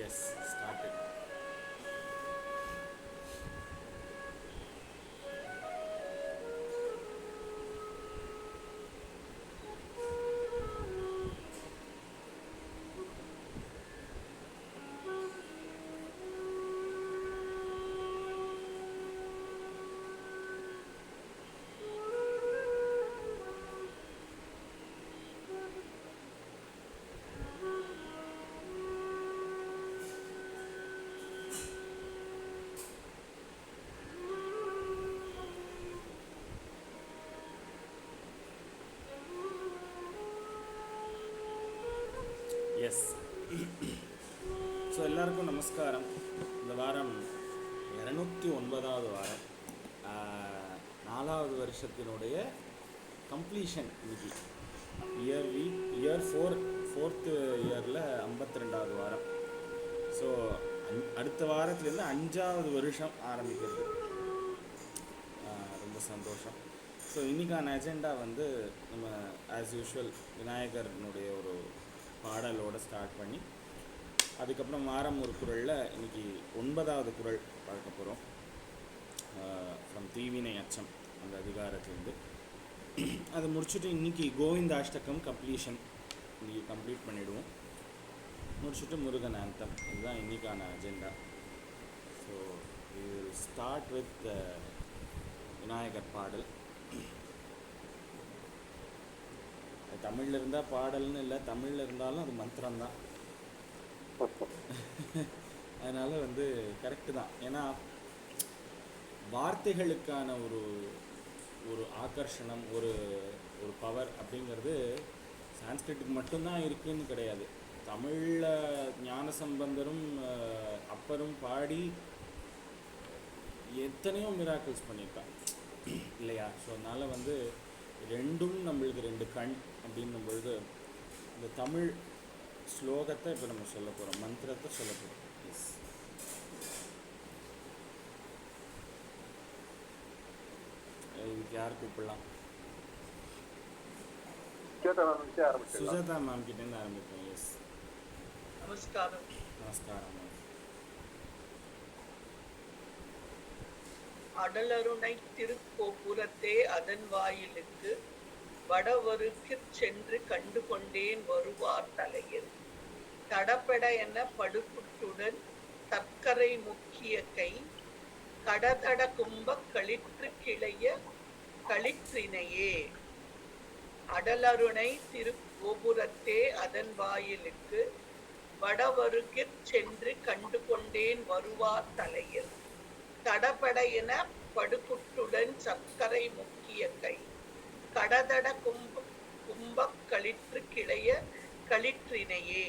Yes, started. S. So எல்லாருக்கும் நமஸ்காரம். இந்த வாரம் 209வது வாரம், நாலாவது வருஷத்தினுடைய கம்ப்ளீஷன் இன்னைக்கு. இயர் ஃபோர்த்து இயரில் 52வது வாரம். ஸோ அடுத்த வாரத்துலேருந்து 5வது வருஷம் ஆரம்பிக்கிறது. ரொம்ப சந்தோஷம். ஸோ இன்றைக்கான அஜெண்டா வந்து நம்ம ஆஸ் யூஷுவல் விநாயகர்னுடைய ஒரு பாடலோடு ஸ்டார்ட் பண்ணி, அதுக்கப்புறம் வாரம் ஒரு குறளில் இன்றைக்கி 9வது குறள் பார்க்க போகிறோம். ஃப்ரம் தீவினை அச்சம் அந்த அதிகாரத்துலேருந்து அதை முடிச்சுட்டு இன்றைக்கி கோவிந்தாஷ்டகம் கம்ப்ளீஷன் இன்றைக்கி கம்ப்ளீட் பண்ணிவிடுவோம். முடிச்சுட்டு முருகன் ஆந்தம். இதுதான் இன்றைக்கான agenda. So we will start with Vinayagar பாடல். தமிழில் இருந்தால் பாடல்னு இல்லை, தமிழில் இருந்தாலும் அது மந்திரம்தான். அதனால் வந்து கரெக்டு தான். ஏன்னா வார்த்தைகளுக்கான ஒரு ஒரு ஆகர்ஷணம், ஒரு ஒரு பவர் அப்படிங்கிறது சான்ஸ்கிரிட்டுக்கு மட்டும்தான் இருக்குதுன்னு கிடையாது. தமிழில் ஞானசம்பந்தரும் அப்பரும் பாடி எத்தனையோ மிராக்கிள்ஸ் பண்ணியிருக்கான் இல்லையா? ஸோ அதனால் வந்து ரெண்டும் நம்மளுக்கு ரெண்டு கண் அப்படின்னும் பொழுது இந்த தமிழ் ஸ்லோகத்தை இப்போ நம்ம சொல்ல போகிறோம், மந்திரத்தை சொல்ல போகிறோம். எஸ், இதுக்கு யார் கூப்பிடலாம்? சுஜாதா மேம் கிட்டேருந்து ஆரம்பிப்போம். எஸ், நமஸ்காரம். நமஸ்காரம் மேம். அடலருணை திருக்கோபுரத்தே அதன் வாயிலுக்கு வடவருக்கிற் சென்று கண்டு கொண்டேன் வருவார் தலையில். தடப்பெட என படுகுட்டுடன் தற்கரை முக்கிய கை கடதட கும்பக் களிற்று கிளைய களிற்றினையே. அடலருணை திருக்கோபுரத்தே அதன் வாயிலுக்கு வடவருக்கிற் சென்று கண்டு கொண்டேன் வருவார் தலையில். தடபட என படுகுட்டுடன் சர்க்கரை முக்கிய கை கடதட கும்பக் களிற்று கிளைய களிற்றினையே.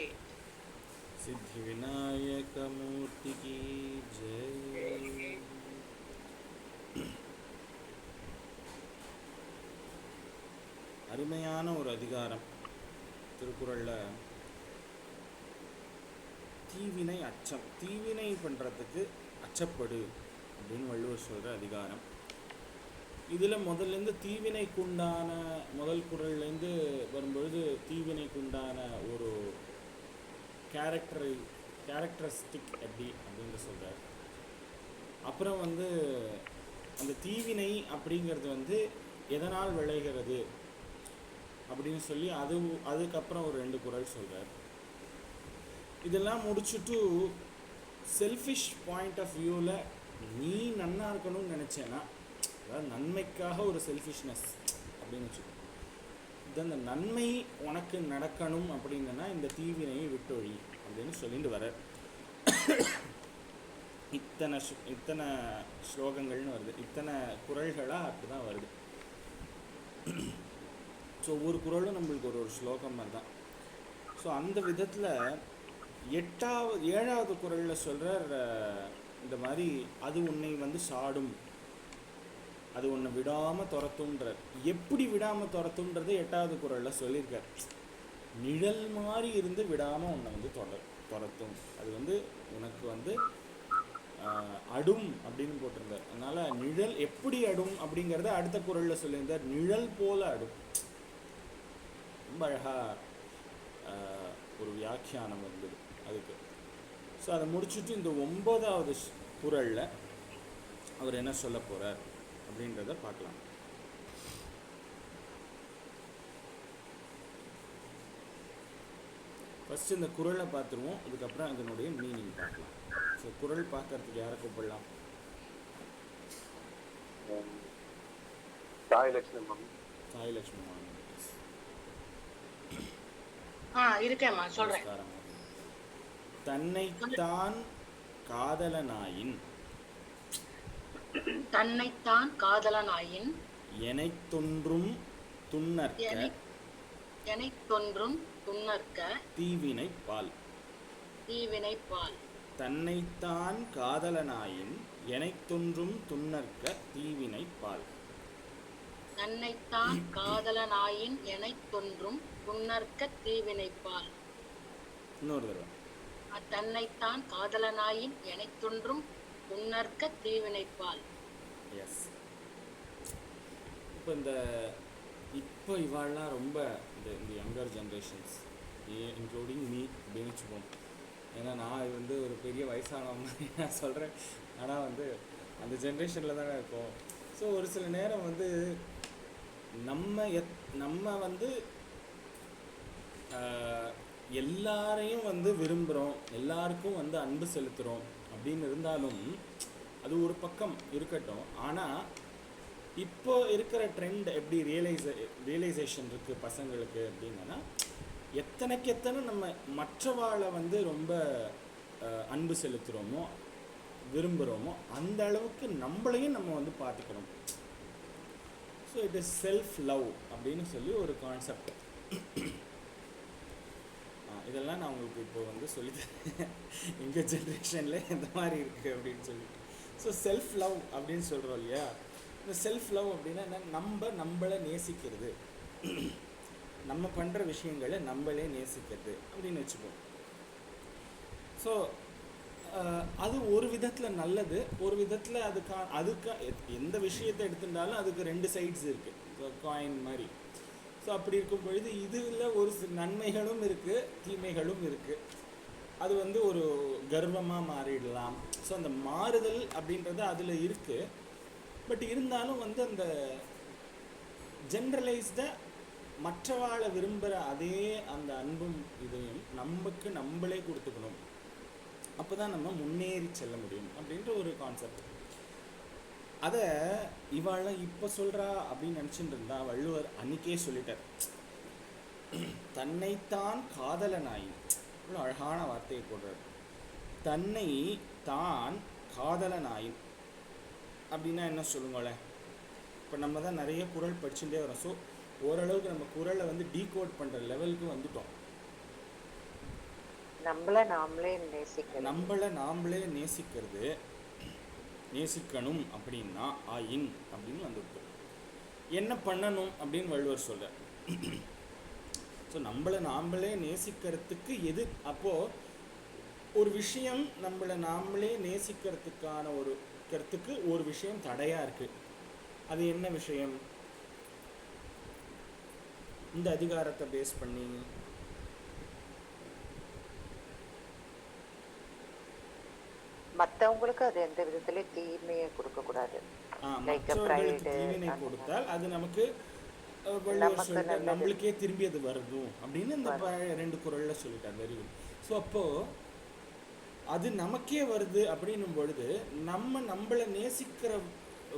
சித்தி விநாயக மூர்த்திக்கு ஜெய். அருமையான ஒரு அதிகாரம் திருக்குறளில். தீவினை அச்சம், தீவினை பண்ணுறதுக்கு அச்சப்படு அப்படின்னு வள்ளுவர் சொல்கிற அதிகாரம். இதில் முதல்லேருந்து தீவினைக்குண்டான முதல் குறள்லேருந்து வரும்பொழுது தீவினைக்குண்டான ஒரு கேரக்டரிஸ்டிக் எப்படி அப்படின்னு சொல்கிறார். அப்புறம் வந்து அந்த தீவினை அப்படிங்கிறது வந்து எதனால் விளைகிறது அப்படின்னு சொல்லி அதுக்கப்புறம் ஒரு 2 குறள் சொல்கிறார். இதெல்லாம் முடிச்சுட்டு செல்ஃபிஷ் பாயிண்ட் ஆஃப் வியூவில் நீ நன்னா இருக்கணும்னு நினச்சேன்னா, அதாவது நன்மைக்காக ஒரு செல்ஃபிஷ்னஸ் அப்படின்னு வச்சுக்கோ. இது அந்த நன்மை உனக்கு நடக்கணும் அப்படின்னா இந்த தீவினையை விட்டொழி அப்படின்னு சொல்லிட்டு வர இத்தனை ஸ்லோகங்கள்னு வருது, இத்தனை குறள்களாக அப்படி தான் வருது. ஸோ ஒவ்வொரு குறளும் நம்மளுக்கு ஒரு ஸ்லோகம் மாதிரி தான். ஸோ அந்த விதத்தில் 7வது குறளில் சொல்கிறார் இந்த மாதிரி, அது உன்னை வந்து சாடும், அது உன்னை விடாமல் துரத்துன்றார். எப்படி விடாமல் துரத்துன்றது 8வது குறளில் சொல்லியிருக்கார். நிழல் மாதிரி இருந்து விடாமல் உன்னை வந்து துரத்தும், அது வந்து உனக்கு வந்து அடும் அப்படின்னு போட்டிருந்தார். அதனால் நிழல் எப்படி அடும் அப்படிங்கிறத அடுத்த குறளில் சொல்லியிருந்தார். நிழல் போல அடும். ரொம்ப அழகாக ஒரு வியாக்கியானம் வந்தது அதுக்கு. ஸோ அதை முடிச்சுட்டு இந்த 9வது குறளில் அவர் என்ன சொல்ல போகிறார் அப்படின்றத பார்க்கலாம். ஃபஸ்ட்டு இந்த குறளை பார்த்துருவோம், அதுக்கப்புறம் அதனுடைய மீனிங் பார்க்கலாம். ஸோ குறள் பார்க்கறதுக்கு யாரை கூப்பிடலாம்? சாய் லட்சுமி மாமி. சாய் லட்சுமி மாமி இருக்கேம்மா, சொல்றேன். நமஸ்காரம். தன்னைத்தான் காதலனாயின் தன்னைத்தான் காதலனாயின் எனைத்தொன்றும் துன்னற்க எனைத்தொன்றும் துன்னற்க தீவினை பால். தீவினை பால். தன்னைத்தான் காதலனாயின் எனைத்தொன்றும் துன்னற்க தீவினை பால். தன்னைத்தான் காதலனாயின் எனைத்தொன்றும் துன்னற்க தீவினை பால். இன்னொரு தடவை. தன்னைத்தான் காதலனாயின் எனைத்தொன்றும் துன்னற்க தீவினை பால். எஸ். இப்போ இவாள்லாம் ரொம்ப இந்த யங்கர் ஜென்ரேஷன்ஸ், இன்க்ளூடிங் மீ அப்படின்னு வச்சுப்போம். ஏன்னா நான் ஒரு பெரிய வயசான மாதிரி நான் சொல்கிறேன், ஆனால் அந்த ஜென்ரேஷனில் தானே இருக்கோம். ஸோ ஒரு சில நேரம் நம்ம எல்லாரையும் விரும்புகிறோம், எல்லாருக்கும் அன்பு செலுத்துகிறோம் அப்படின்னு இருந்தாலும் அது ஒரு பக்கம் இருக்கட்டும். ஆனால் இப்போ இருக்கிற ட்ரெண்ட் எப்படி ரியலைசேஷன் இருக்குது பசங்களுக்கு அப்படின்னா, எத்தனை நம்ம மற்றவாளை ரொம்ப அன்பு செலுத்துகிறோமோ விரும்புகிறோமோ அந்த அளவுக்கு நம்மளையும் நம்ம பார்த்துக்கணும். So it is self love அப்படின்னு சொல்லி ஒரு கான்செப்ட். இதெல்லாம் நான் உங்களுக்கு இப்போ சொல்லித்தரேன், எங்கள் ஜென்ரேஷனில் எந்த மாதிரி இருக்குது அப்படின்னு சொல்லிட்டு. ஸோ செல்ஃப் லவ் அப்படின்னு சொல்கிறோம் இல்லையா, இந்த செல்ஃப் லவ் அப்படின்னா என்ன? நம்மளை நேசிக்கிறது, நம்ம பண்ணுற விஷயங்களை நம்மளே நேசிக்கிறது அப்படின்னு வச்சுப்போம். ஸோ அது ஒரு விதத்தில் நல்லது, ஒரு விதத்தில் அதுக்கு எந்த விஷயத்தை எடுத்துட்டாலும் அதுக்கு 2 சைட்ஸ் இருக்குது, காயின் மாதிரி. ஸோ அப்படி இருக்கும் பொழுது இதில் ஒரு நன்மைகளும் இருக்குது, தீமைகளும் இருக்குது. அது ஒரு கர்வமாக மாறிடலாம். ஸோ அந்த மாறுதல் அப்படின்றது அதில் இருக்குது. பட் இருந்தாலும் அந்த ஜென்ரலைஸ்டாக மற்றவாளை விரும்புகிற அதே அந்த அன்பும் இதையும் நம்மளே கொடுத்துக்கணும். அப்போ தான் நம்ம முன்னேறி செல்ல முடியும் அப்படின்ற ஒரு கான்செப்ட். அதை இவாளெலாம் இப்போ சொல்கிறா அப்படின்னு நினச்சிட்டு இருந்தா, வள்ளுவர் அன்றைக்கே சொல்லிட்டார். தன்னைத்தான் காதலனாயின், இவ்வளோ அழகான வார்த்தையை போடுறார். தன்னை தான் காதலனாயின் அப்படின்னா என்ன சொல்லுங்களேன்? இப்போ நம்ம தான் நிறைய குறள் படிச்சுட்டே வரோம். ஸோ ஓரளவுக்கு நம்ம குறளை டீகோட் பண்ணுற லெவலுக்கு வந்துட்டோம். நம்மளை நாமளே நேசிக்கணும் அப்படின்னா ஆயின் அப்படின்னு வந்துவிட்டோம். என்ன பண்ணணும் அப்படின்னு வள்ளுவர் சொல்ற. ஸோ நம்மளை நாமளே நேசிக்கிறதுக்கு எது? அப்போது ஒரு விஷயம் நம்மளை நாமளே நேசிக்கிறதுக்கான ஒரு விஷயம் தடையாக இருக்குது. அது என்ன விஷயம்? இந்த அதிகாரத்தை பேஸ் பண்ணி மற்றவங்களுக்கு அது எந்த விதத்திலையும் தீமையை கொடுக்கக்கூடாது. மற்றவர்களுக்கு தீவினை கொடுத்தால் அது நமக்கு நம்மளுக்கே திரும்பி அது வருதும் அப்படின்னு இந்த 2 குறள்ல சொல்லிட்டார். Very good. ஸோ அப்போது அது நமக்கே வருது அப்படின்னும் பொழுது நம்மளை நேசிக்கிற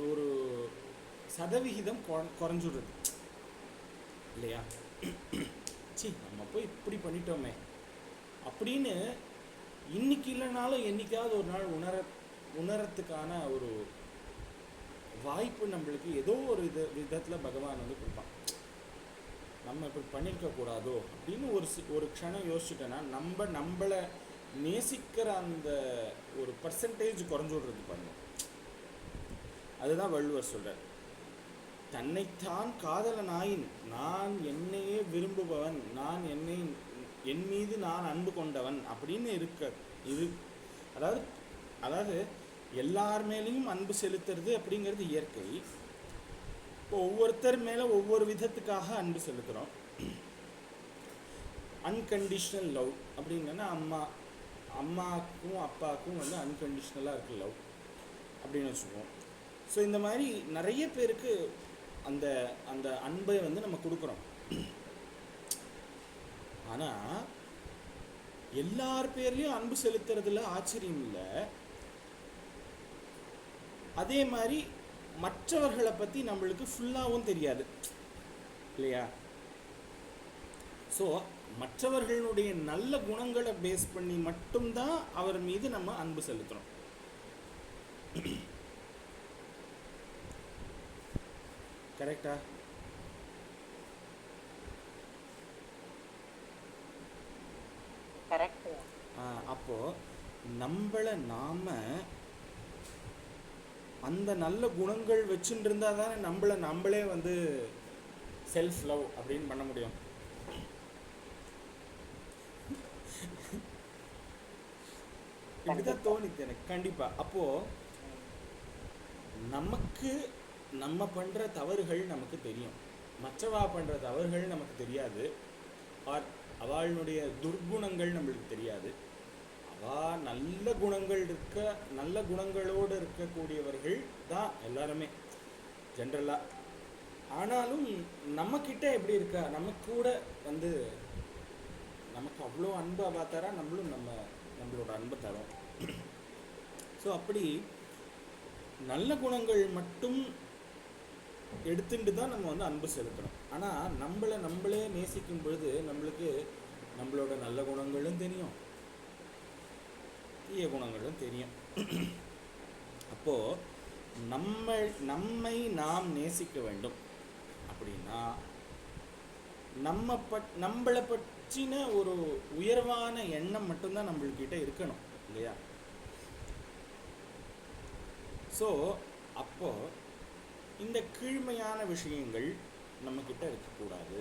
ஒரு சதவிகிதம் குறைஞ்சுடுறது இல்லையா? நம்ம போய் இப்படி பண்ணிட்டோமே அப்படின்னு இன்னைக்கு இல்லைனாலும் என்னைக்காவது ஒரு நாள் உணரத்துக்கான ஒரு வாய்ப்பு நம்மளுக்கு ஏதோ ஒரு விதத்தில் பகவான் கொடுப்பான். நம்ம இப்படி பண்ணியிருக்கக்கூடாதோ அப்படின்னு ஒரு க்ஷணம் யோசிச்சுட்டேன்னா நம்மளை நேசிக்கிற அந்த ஒரு பர்சன்டேஜ் குறைஞ்சு விடுறது பாருங்க. அதுதான் வள்ளுவர் சொல்கிறார். தன்னைத்தான் காதலனாயின், நான் என்னையே விரும்புபவன், நான் என் மீது நான் அன்பு கொண்டவன் அப்படின்னு அதாவது எல்லார் மேலேயும் அன்பு செலுத்துறது அப்படிங்கிறது இயற்கை. இப்போ ஒவ்வொருத்தர் மேலே ஒவ்வொரு விதத்துக்காக அன்பு செலுத்துகிறோம். அன்கண்டிஷ்னல் லவ் அப்படின்னா அம்மா அம்மாவுக்கும் அப்பாவுக்கும் வந்து அன்கண்டிஷ்னலாக இருக்குது லவ் அப்படின்னு வச்சுக்குவோம். ஸோ இந்த மாதிரி நிறைய பேருக்கு அந்த அந்த அன்பை வந்து நம்ம கொடுக்குறோம். ஆனால் எல்லார் பேர்லேயும் அன்பு செலுத்துறதுல ஆச்சரியம் இல்லை. அதே மாதிரி மற்றவர்களை பற்றி நம்மளுக்கு ஃபுல்லாகவும் தெரியாது இல்லையா? ஸோ மற்றவர்களுடைய நல்ல குணங்களை பேஸ் பண்ணி மட்டும்தான் அவர் மீது நம்ம அன்பு செலுத்துகிறோம். கரெக்டா? கரெக்ட். அப்போது நம்மளை நாம் அந்த நல்ல குணங்கள் வச்சுட்டு இருந்தால் தானே நம்மளே வந்து செல்ஃப் லவ் அப்படின்னு பண்ண முடியும். இப்படிதான் தோணித்து எனக்கு கண்டிப்பாக. அப்போது நமக்கு நம்ம பண்ணுற தவறுகள் நமக்கு தெரியும், மற்றவா பண்ணுற தவறுகள் நமக்கு தெரியாது. அவளுடைய துர்குணங்கள் நம்மளுக்கு தெரியாது. அவள் நல்ல குணங்கள் நல்ல குணங்களோடு இருக்கக்கூடியவர்கள் தான் எல்லாருமே ஜென்ரலாக. ஆனாலும் நம்மக்கிட்ட எப்படி இருக்கா, நம்ம கூட வந்து நமக்கு அவ்வளோ அன்பு அவள் தரா, நம்மளும் நம்மளோட அன்பை தரோம். ஸோ அப்படி நல்ல குணங்கள் மட்டும் எடுத்துட்டு தான் நம்ம வந்து அன்பு செலுத்தணும். ஆனால் நம்மளே நேசிக்கும் பொழுது நம்மளுக்கு நம்மளோட நல்ல குணங்களும் தெரியும், தீய குணங்களும் தெரியும். அப்போது நம்மை நாம் நேசிக்க வேண்டும் அப்படின்னா நம்மளை பற்றின ஒரு உயர்வான எண்ணம் மட்டும்தான் நம்மள்கிட்ட இருக்கணும் இல்லையா? ஸோ அப்போது இந்த கீழ்மையான விஷயங்கள் நம்மக்கிட்ட இருக்கக்கூடாது.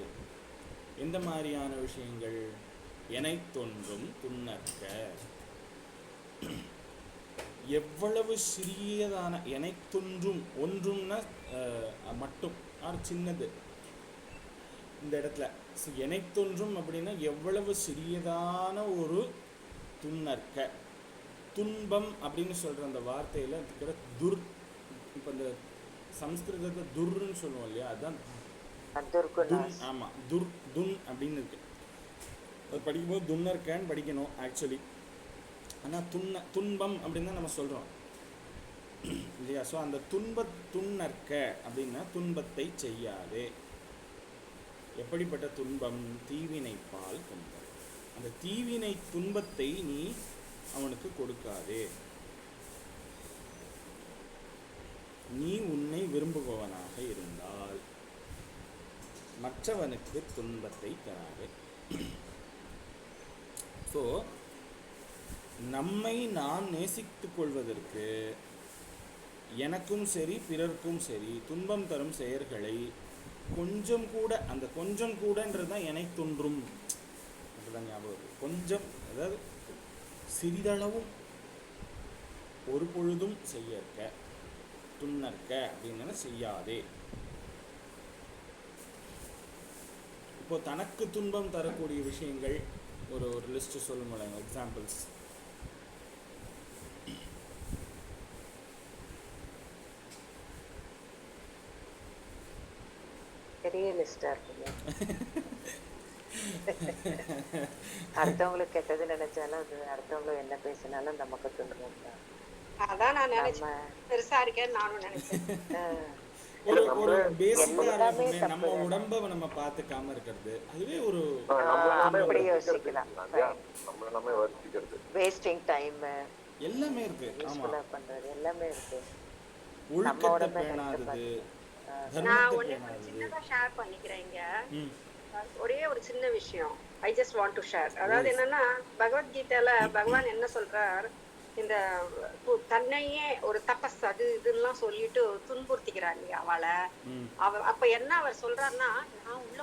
எந்த மாதிரியான விஷயங்கள்? எனைத்தொன்றும் துன்னற்க. எவ்வளவு சிறியதான எனைத்தொன்றும், ஒன்றும்னா மட்டும் சின்னது இந்த இடத்துல. ஸோ எனைத்தொன்றும் அப்படின்னா எவ்வளவு சிறியதான ஒரு துன்னற்க. துன்பம் அப்படின்னு சொல்கிற அந்த வார்த்தையில் இருக்கிற துர், இப்போ இந்த சம்ஸ்கிருதத்தை துர்ன்னு சொல்லுவோம் இல்லையா, அதுதான் துன். ஆமாம், துன் அப்படின்னு இருக்கு. அது படிக்கும்போது துன்னற்கன்னு படிக்கணும் ஆக்சுவலி. ஆனால் துன்பம் அப்படின்னு தான் நம்ம சொல்கிறோம் இல்லையா? ஸோ அந்த துன்னற்க அப்படின்னா துன்பத்தை செய்யாதே. எப்படிப்பட்ட துன்பம்? தீவினைப்பால் துன்பம். அந்த தீவினை துன்பத்தை நீ அவனுக்கு கொடுக்காதே. நீ உன்னை விரும்புபவனாக இருந்தால் மற்றவனுக்கு துன்பத்தை தராதே. ஸோ நம்மை நாம் நேசித்துக் கொள்வதற்கு எனக்கும் சரி பிறர்க்கும் சரி துன்பம் தரும் செயல்களை கொஞ்சம் கூட, அந்த கொஞ்சம் கூடன்றது தான் எனைத்தொன்றும் அப்படிதான் ஞாபகம். கொஞ்சம், அதாவது சிறிதளவும் ஒரு பொழுதும் செய்யற்க, துன்னற்க அப்படின்னு செய்யாதே. இப்போ தனக்கு துன்பம் தரக்கூடிய விஷயங்கள் ஒரு லிஸ்ட் சொல்லுங்களேன், எக்ஸாம்பிள்ஸ். பெரிய லிஸ்டா இருக்குங்க. அடுத்தவங்களுக்கு கெட்டது நினைச்சாலும் அது அடுத்தவங்களும் என்ன பேசினாலும் நமக்கு துன்பம் தான். அதான் நான் நினைச்சேன், பெருசா இருக்கேன்னு நானும் நினைச்சேன். ஒரு பேசிக்கா நம்ம உடம்ப நம்ம பாத்துக்காம இருக்கிறது, அதுவே ஒரு அப்படி யோசிக்கலாம். வேஸ்டிங் டைம் எல்லாமே இருக்கு. ஆமா, பண்றது எல்லாமே இருக்கு. ஒழுக்கத்தை பேணாதது, நான் ஒண்ணு சின்னதா ஷேர் பண்ணிக்கிறேன் இங்க. ஒரே ஒரு சின்ன விஷயம் I just want to share. அதாவது என்னன்னா, பகவத்கீதையில பகவான் என்ன சொல்றார், இந்த தன்னையே ஒரு தபஸ் அது இதுலாம் சொல்லிட்டு துன்புறுத்திக்கிறார் இல்லையா அவளை. அப்ப என்ன அவர் சொல்றாருன்னா, நான் உள்ள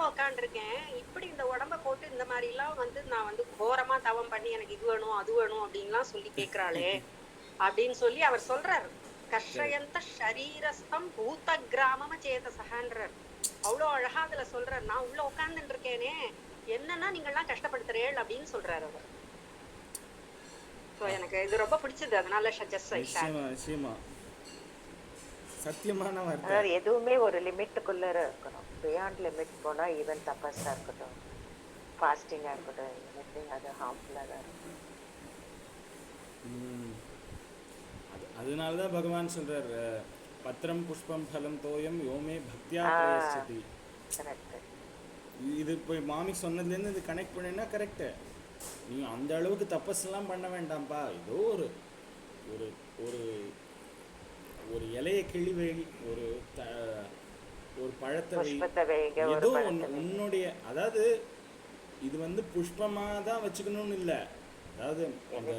உக்காண்டிருக்கேன், இப்படி இந்த உடம்ப போட்டு இந்த மாதிரி எல்லாம் வந்து நான் வந்து கோரமா தவம் பண்ணி எனக்கு இது வேணும் அது வேணும் அப்படின்லாம் சொல்லி கேக்குறாளே அப்படின்னு சொல்லி அவர் சொல்றாரு. கஷ்டயந்த ஷரீரஸ்தம் பூத கிராமம சேதசகான்றார். அவ்வளோ அழகா அதுல சொல்றார், நான் உள்ள உட்கார்ந்துட்டு இருக்கேனே, என்னன்னா நீங்கள்லாம் கஷ்டப்படுத்துறேள் அப்படின்னு சொல்றாரு அவர். ஸோ எனக்கு இது ரொம்ப பிடிச்சது, அதனால ஜஸ்ட் ஐ ஷேர். நிச்சயமா நிச்சயமா சத்தியமான வார்த்தை. அதாவது எதுவுமே ஒரு லிமிட்டுக்குள்ள இருக்கணும். பியாண்ட் லிமிட் போனா ஈவன் தபஸா இருக்கட்டும், ஃபாஸ்டிங்கா இருக்கட்டும், எனிதிங் அது ஹார்ம்ஃபுல்லா தான் இருக்கும். அதனால தான் பகவான் சொல்றார், பத்திரம் புஷ்பம் ஃபலம் தோயம் யோமே பக்தியா பிரயச்சதி. கரெக்ட். இது இப்போ மாமி சொன்னதுலேருந்து இது கனெக்ட் பண்ணினா கரெக்டு. நீ அந்த அளவுக்கு தப்பஸ்லாம் பண்ண வேண்டாம்ப்பா. ஏதோ ஒரு ஒரு ஒரு ஒரு இலையை கிழிவை, ஒரு ஒரு பழத்தை புஷ்பத்தை வைங்க, ஒரு ஏதோ பழத்தை வைங்க. உன்னுடைய, அதாவது இது வந்து புஷ்பமாக தான் வச்சுக்கணும்னு இல்லை. அதாவது அந்த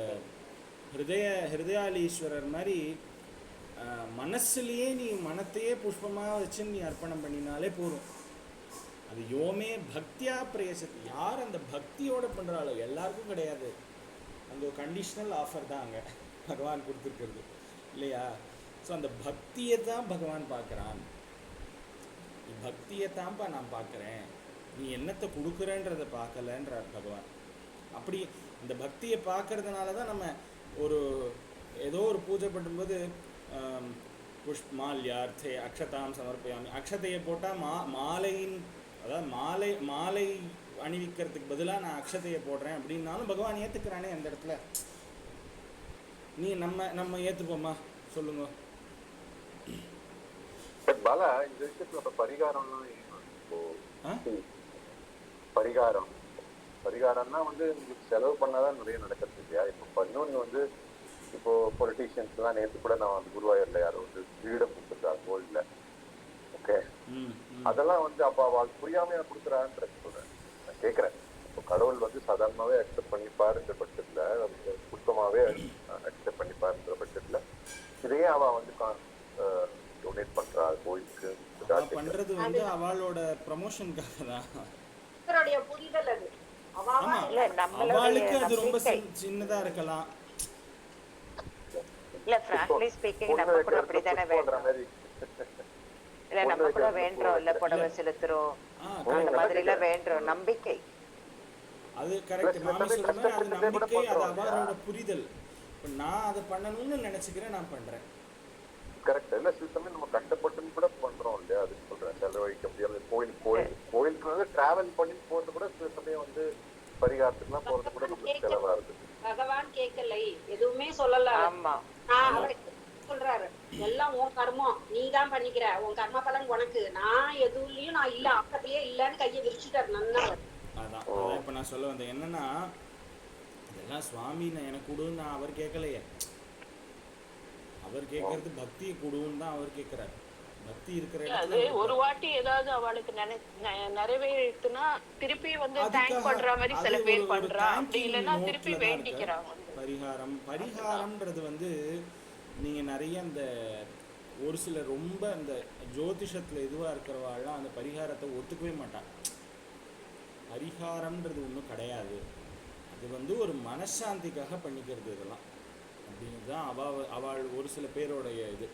ஹிருதயாலீஸ்வரர் மாதிரி மனசுலேயே நீ மனத்தையே புஷ்பமாக வச்சு நீ அர்ப்பணம் பண்ணினாலே போதும். அது யோமே பக்தியா பிரேசத்து. யார் அந்த பக்தியோட பண்ணுறாளோ, எல்லாருக்கும் கிடையாது. அந்த ஒரு கண்டிஷ்னல் ஆஃபர் தான் அங்கே பகவான் கொடுத்துருக்கிறது இல்லையா? ஸோ அந்த பக்தியை தான் பகவான் பார்க்குறான். பக்தியை தான்ப்பா நான் பார்க்குறேன், நீ என்னத்தை கொடுக்குறேன்றதை பார்க்கலன்றார் பகவான். அப்படி இந்த பக்தியை பார்க்கறதுனால தான் நம்ம ஒரு ஏதோ ஒரு பூஜை பண்ணும்போது புஷ்மால்யார்த்தே அக்ஷதாம் சமர்ப்பயாமி, அக்ஷதையை போட்டால் மாலையின், அதாவது மாலை அணிவிக்கிறதுக்கு பதிலாக நான் அக்ஷதையை போடுறேன் அப்படின்னாலும் பகவான் ஏற்றுக்கிறானே அந்த இடத்துல. நீ நம்ம ஏற்றுப்போமா சொல்லுங்க. பாலா, இந்த விஷயத்துல பரிகாரம்லாம் இப்போ பரிகாரம்னா வந்து உங்களுக்கு செலவு பண்ணாதான் நிறைய நடக்கிறது இல்லையா? இப்போ இன்னொன்று வந்து இப்போ பொலிட்டீஷியன்ஸ்லாம் நேற்று கூட நான் வந்து குருவாயூர்ல யாரும் வந்து கிரீடம் கொடுத்துருக்காங்க கோல்டில். ஓகே, அதெல்லாம் வந்து அப்போ அவள் புரியாமையா கொடுக்குறான்னு சொல்றேன். நான் கேட்குறேன், இப்போ கடவுள் வந்து சாதாரணமாகவே அக்செப்ட் பண்ணிப்பாருன்ற பட்சத்தில், புஷ்பமாகவே அக்செப்ட் பண்ணிப்பாருன்ற பட்சத்தில் இதையே அவள் வந்து டொனேட் பண்றா கோயிலுக்கு? பண்றது வந்து அவளோட ப்ரமோஷனுக்காக தான். அவருடைய புரிதல் அது. அவளுக்கு அது ரொம்ப சின்னதா இருக்கலாம். இல்ல frankly speaking நம்ம கூட அப்படிதானே வேண்டோம். இல்ல நம்ம கூட வேண்டோம், இல்ல புடவை செலுத்துறோம், அந்த மாதிரி எல்லாம் வேண்டோம். நம்பிக்கை அது கரெக்ட். மாமி சொல்றேன், அது நம்பிக்கை, அது அவரோட புரிதல். இப்போ நான் அதை பண்ணணும்னு நினைச்சுக்கிறேன், நான் பண்றேன். கரெக்ட். இல்ல சில சமயம் நம்ம கஷ்டப்பட்டுன்னு கூட பண்றோம் இல்லையா? அதுக்கு சொல்றேன், செலவழிக்க முடியாது. கோயிலுக்கு வந்து டிராவல் பண்ணி போறது கூட சில சமயம் வந்து பரிகாரத்துக்குலாம் போறது கூட நமக்கு செலவா இருக்கு. பகவான் கேட்கலை, எதுவுமே சொல்லல. ஆமா, சொல்றாரு எல்லாம் உன் கர்மம், நீ தான் பண்ணிக்கிற, உன் கர்ம பலன் உனக்கு, நான் எதுலயும் நான் இல்ல, அப்பத்திலேயே இல்லன்னு கையை விரிச்சுட்டாரு. நன்னா அதான் இப்ப நான் சொல்ல வந்தேன் என்னன்னா, இதெல்லாம் சுவாமி எனக்கு கொடுன்னு அவர் கேட்கலையே. அவர் கேட்கறது பக்தியை கொடுன்னு தான் அவர் கேட்கிறார். பக்தி இருக்கிற அது ஒரு வாட்டி ஏதாவது அவளுக்கு நிறைவேறுத்துனா திருப்பி வந்து தேங்க் பண்ற மாதிரி சில பேர் பண்றா. அப்படி இல்லைன்னா திருப்பி வேண்டிக்கிறாங்க. பரிகாரம்ன்றது வந்து நீங்க நிறைய அந்த ஒரு சில ரொம்ப அந்த ஜோதிஷத்துல இதுவா இருக்கிறவாள்லாம் அந்த பரிகாரத்தை ஒத்துக்கவே மாட்டாங்க. பரிகாரம்ன்றது ஒன்றும் கிடையாது, அது வந்து ஒரு மனசாந்திக்காக பண்ணிக்கிறது இதெல்லாம் அப்படின்னு தான் அவள் ஒரு சில பேரோடைய இது.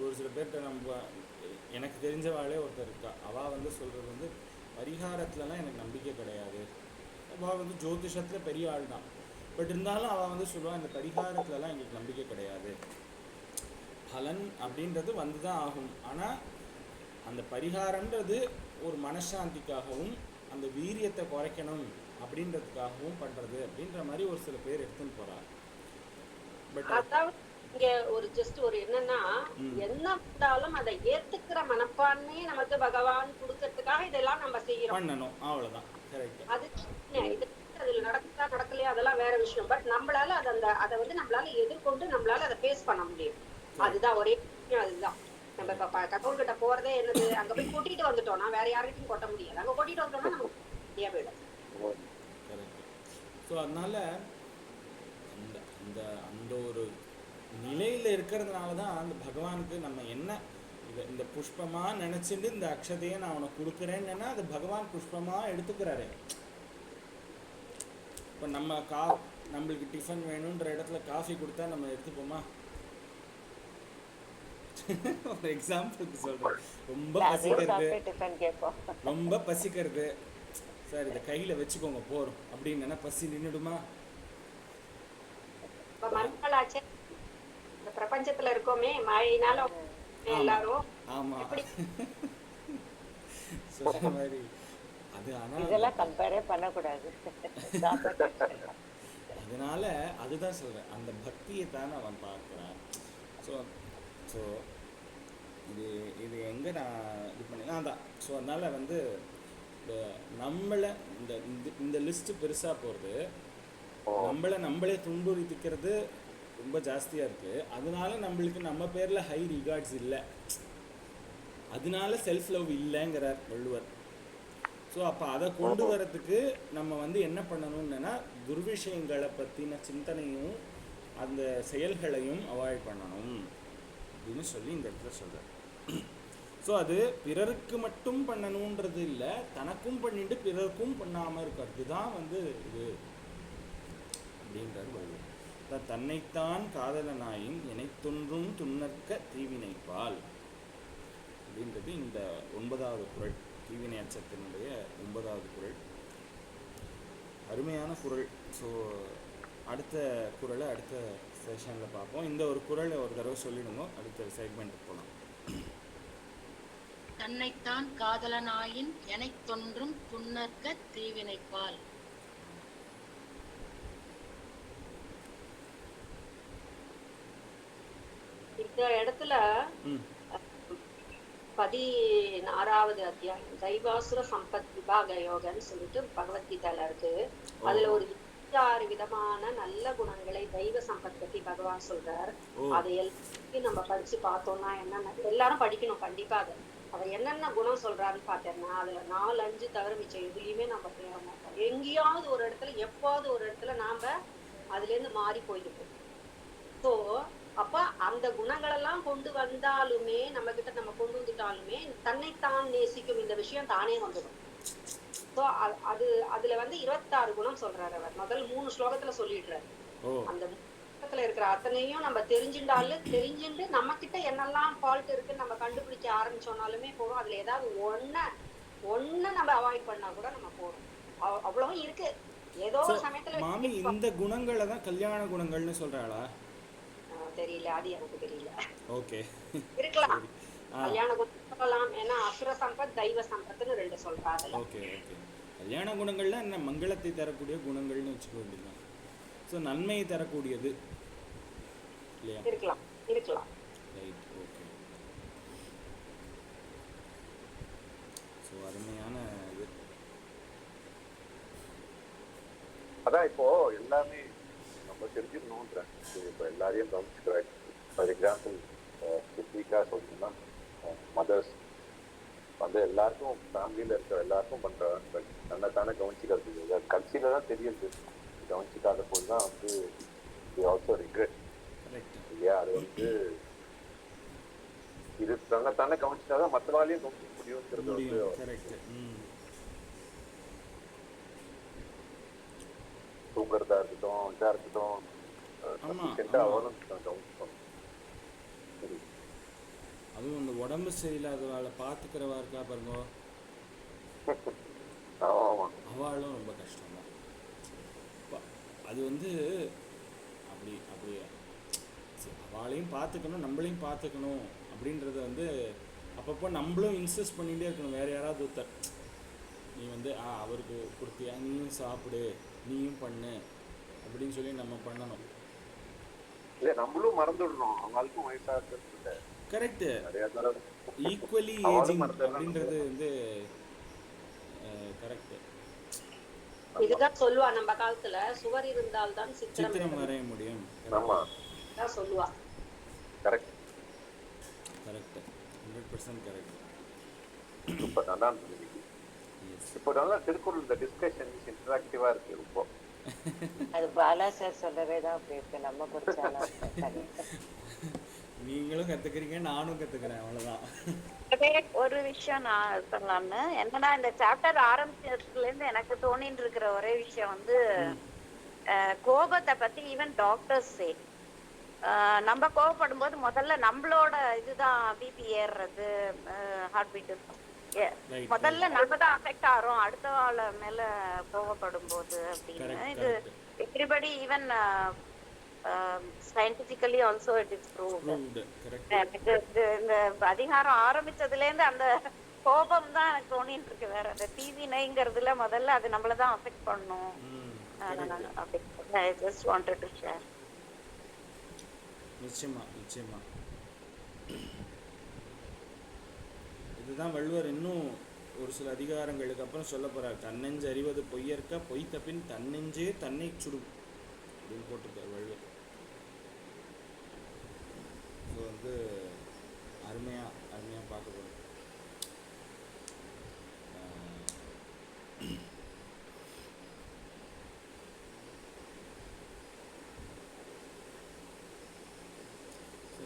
ஒரு சில பேர்கிட்ட நம்ம எனக்கு தெரிஞ்சவாளே ஒருத்தர் இருக்கா, அவள் வந்து சொல்கிறது வந்து பரிகாரத்துலலாம் எனக்கு நம்பிக்கை கிடையாது. அவள் வந்து ஜோதிஷத்தில் பெரிய ஆள் தான், பட் இருந்தாலும் அவள் வந்து சொல்லுவாள் இந்த பரிகாரத்துலலாம் எங்களுக்கு நம்பிக்கை கிடையாது, பலன் அப்படின்றது வந்து தான் ஆகும். ஆனால் அந்த பரிகாரன்றது ஒரு மனசாந்திக்காகவும் அந்த வீரியத்தை குறைக்கணும் அப்படின்றதுக்காகவும் பண்ணுறது அப்படின்ற மாதிரி ஒரு சில பேர் எடுத்துன்னு போகிறாங்க. பட் இங்க ஒரு ஜஸ்ட் ஒரு என்னன்னா, என்ன இருந்தாலும் அதை ஏத்துக்கிற மனப்பான்மையே நமக்கு பகவான் கொடுக்கறதுக்காக இதெல்லாம் நம்ம செய்யறோம், பண்ணணும், அவ்வளவுதான். கரெக்ட். அது இது அதுல நடக்குதா நடக்கலையா அதெல்லாம் வேற விஷயம். பட் நம்மளால அதை வந்து நம்மளால எதிர்கொண்டு நம்மளால அதை ஃபேஸ் பண்ண முடியும். அதுதான் ஒரே விஷயம். அதுதான் நம்ம இப்ப கடவுள் கிட்ட போறதே என்னது, அங்க போய் கொட்டிட்டு வந்துட்டோம்னா வேற யார்கிட்டையும் கொட்ட முடியாது. அங்க கொட்டிட்டு வந்துட்டோம்னா நமக்கு சரியா போயிடும். ஸோ அதனால அந்த ஒரு நிலையில் இருக்கிறதுனால தான் அந்த பகவானுக்கு நம்ம என்ன இந்த புஷ்பமாக நினச்சிட்டு இந்த அக்ஷதையை நான் உனக்கு கொடுக்குறேன்னா அது பகவான் புஷ்பமாக எடுத்துக்கிறாரு. இப்போ நம்மளுக்கு டிஃபன் வேணுன்ற இடத்துல காஃபி கொடுத்தா நம்ம எடுத்துப்போமா? ஒரு எக்ஸாம்பிளுக்கு சொல்கிறேன், ரொம்ப பசிக்கிறது சார் இதை கையில் வச்சுக்கோங்க போகிறோம் அப்படின்னு பசி நின்றுடுமா? இப்ப மறுநாளாச்சே இந்த பிரபஞ்சத்துல இருக்கோமே, மழையினால எல்லாரும் ஆமாம் சொல்ற மாதிரி அது. ஆனால் இதெல்லாம் கம்பேரே பண்ணக்கூடாது. அதனால அதுதான் சொல்கிறேன், அந்த பக்தியை தான் அவன் பார்க்குறான். ஸோ ஸோ இது இது எங்கே நான் இது பண்ணேன்னா அதான். ஸோ அதனால் வந்து இந்த நம்மளை இந்த இந்த லிஸ்ட்டு பெருசாக போகிறது, நம்மளே துன்புறுத்திக்கிறது ரொம்ப ஜாஸ்தியாக இருக்குது. அதனால நம்மளுக்கு நம்ம பேரில் ஹை ரிகார்ட்ஸ் இல்லை, அதனால செல்ஃப் லவ் இல்லைங்கிறார் வள்ளுவர். ஸோ அப்போ அதை கொண்டு வரத்துக்கு நம்ம வந்து என்ன பண்ணணும்னா துர்விஷயங்களை பற்றின சிந்தனையும் அந்த செயல்களையும் அவாய்ட் பண்ணணும் அப்படின்னு சொல்லி இந்த இடத்துல சொல்கிறார். ஸோ அது பிறருக்கு மட்டும் பண்ணணுன்றது இல்லை, தனக்கும் பண்ணிட்டு பிறருக்கும் பண்ணாமல் இருக்கிறது தான் வந்து இது அப்படின்றார் வள்ளுவர். தன்னைத்தான் காதலனாயின் எனைத்தொன்றும் துன்னற்க தீவினைப்பால் அப்படின்றது இந்த 9வது குறள், தீவினை அச்சத்தினுடைய 9வது குறள். அருமையான குறள். ஸோ அடுத்த குறளை அடுத்த செஷனில் பார்ப்போம். இந்த ஒரு குறளை ஒரு தடவை சொல்லிடுங்க, அடுத்த செக்மெண்ட்டுக்கு போகலாம். தன்னைத்தான் காதலனாயின் எனைத்தொன்றும் துன்னற்க தீவினைப்பால். இந்த இடத்துல 16வது அத்தியாயம் தெய்வாசுர சம்பத் விபாக யோகன்னு சொல்லிட்டு பகவத்கீதையில இருக்கு. அதுல ஒரு 26 விதமான நல்ல குணங்களை தெய்வ சம்பத் பத்தி பகவான் சொல்றார். அதை எல்லாத்தையும் நம்ம படிச்சு பார்த்தோம்னா என்னன்னா, எல்லாரும் படிக்கணும் கண்டிப்பா. அதை என்னென்ன குணம் சொல்றாருன்னு பார்த்தேன்னா, அதுல 4-5 தவிர மிச்சம் எதுலையுமே நம்ம தேட மாட்டோம். எங்கேயாவது ஒரு இடத்துல எப்போது ஒரு இடத்துல நாம அதுல இருந்து மாறி போயிருக்கோம். ஸோ அப்ப அந்த குணங்கள் எல்லாம் கொண்டு வந்தாலுமே, நம்ம கிட்ட நம்ம கொண்டு வந்துட்டாலுமே தன்னைத்தான் நேசிக்கும் இந்த விஷயம் தானே வந்துடும். ஸோ அது அதுல வந்து 26 குணம் சொல்றாரு அவர். முதல் 3 ஸ்லோகத்துல சொல்லிடுறாரு. அந்த புத்தகத்துல இருக்கிற அத்தனையும் நம்ம தெரிஞ்சுட்டு நம்ம கிட்ட என்னெல்லாம் ஃபால்ட் இருக்குன்னு நம்ம கண்டுபிடிக்க ஆரம்பிச்சோம்னாலுமே போறோம். அதுல ஏதாவது ஒண்ணு நம்ம அவாய்ட் பண்ணா கூட நம்ம போறோம். அவ்வளவும் இருக்கு. ஏதோ ஒரு சமயத்துல மாமி இந்த குணங்களை தான் கல்யாண குணங்கள்னு சொல்றாளா? தெரியல, அது எனக்கு தெரியல. ஓகே, இருக்கலாம், கல்யாண குணம் சொல்லலாம். ஏன்னா அசுர சம்பத் தெய்வ சம்பத்னு 2 சொல்றாங்க. Okay okay. கல்யாண குணங்கள்ல என்ன மங்களத்தை தரக்கூடிய குணங்கள்னு வச்சுக்க வேண்டியதுதான். ஸோ நன்மையை தரக்கூடியது இல்லையா? இருக்கலாம். Right, okay. ஸோ அருமையான இது. அதான் இப்போ எல்லாமே நம்ம தெரிஞ்சுக்கணும்ன்றேன். இப்போ எல்லாரையும் கவனிச்சுக்கிறேன். ஃபார் எக்ஸாம்பிள் ஸ்பெசிஃபிக்காக சொல்லணும்னா மதர்ஸ் வந்து எல்லாருக்கும் ஃபேமிலியில் இருக்கிற எல்லாருக்கும் பண்ணுறாங்க. தன்னைத்தானே கவனிச்சிக்கிறது கட்சியில தான் தெரியுது. கவனிச்சிக்காத போது தான் வந்து ஆல்சோ ரிக்ரெட் இல்லையா? அது வந்து இது தன்னைத்தானே கவனிச்சிட்டாதான் மற்றவாளையும் கவனிக்க முடியுங்கிறது வந்து தூங்குறதா இருக்கட்டும், இதா இருக்கட்டும், அதுவும் இந்த உடம்பு சரியில்லாதவாளை பார்த்துக்கிறவா இருக்கா பாருங்க, அவளும் ரொம்ப கஷ்டம்தான். அது வந்து அப்படி அவளையும் பார்த்துக்கணும், நம்மளையும் பார்த்துக்கணும் அப்படின்றத வந்து அப்பப்போ நம்மளும் இன்சிஸ்ட் பண்ணிகிட்டே இருக்கணும். வேறு யாராவது ஒருத்தர் நீ வந்து அவருக்கு கொடுத்தியா, நீயும் சாப்பிடு, நீயும் பண்ணு அப்படின்னு சொல்லி நம்ம பண்ணணும். இல்லை நம்மளும் மறந்துடணும், அவங்களுக்கும் வயசாக. கரெக்டு, ஈக்குவலி ஏஜிங் அப்படின்றது வந்து கரெக்ட். இதுதான் சொல்லுவா நம்ம காலத்துல, சுவர் இருந்தால் தான் சித்திரம் வரைய முடியும். ஆமா சொல்லுவா. Correct, 100% correct. இப்போ நல்லா திருக்குறள் இந்த டிஸ்கஷன் இன்டராக்டிவா இருக்கு. ரொம்ப அது பாலா சார் சொல்லவே தான் அப்படி இருக்கு. நம்ம குறிச்சாலும் நீங்களும் கத்துக்கிறீங்க, நானும் கத்துக்கிறேன், அவ்வளவுதான். ஒரு விஷயம் நான் சொல்லலாம்னு, என்னன்னா இந்த சாப்டர் ஆரம்பிச்சதுல இருந்து எனக்கு தோணிட்டு இருக்கிற ஒரே விஷயம் வந்து கோபத்தை பத்தி ஈவன் டாக்டர்ஸ் நம்ம கோபப்படும் போது முதல்ல நம்மளோட இதுதான் பிபி ஏறுறது, ஹார்ட் பீட் Right, முதல்ல நம்ம தான் அஃபெக்ட் ஆறோம் அடுத்த ஆள மேல கோவப்படும் போது அப்படின்னு. Correct, இது correct. Everybody even scientifically also it is proved. Proved, correct. இந்த அதிகாரம் ஆரம்பிச்சதுல இருந்து அந்த கோபம் தான் எனக்கு தோணிட்டு இருக்கு. வேற அந்த டிவி நைங்கிறதுல முதல்ல அது நம்மள தான் அஃபெக்ட் பண்ணும். I just wanted to share. நிச்சயமா இதுதான் வள்ளுவர் இன்னும் ஒரு சில அதிகாரங்களுக்கு அப்புறம் சொல்ல போறார். தன்னெஞ்சு அறிவது பொய்யற்க பொய்த்த பின் தன்னெஞ்சே தன்னை சுடும் அப்படின்னு போட்டிருக்கார் வள்ளுவர். ஸோ வந்து அருமையா பார்க்க போறோம்.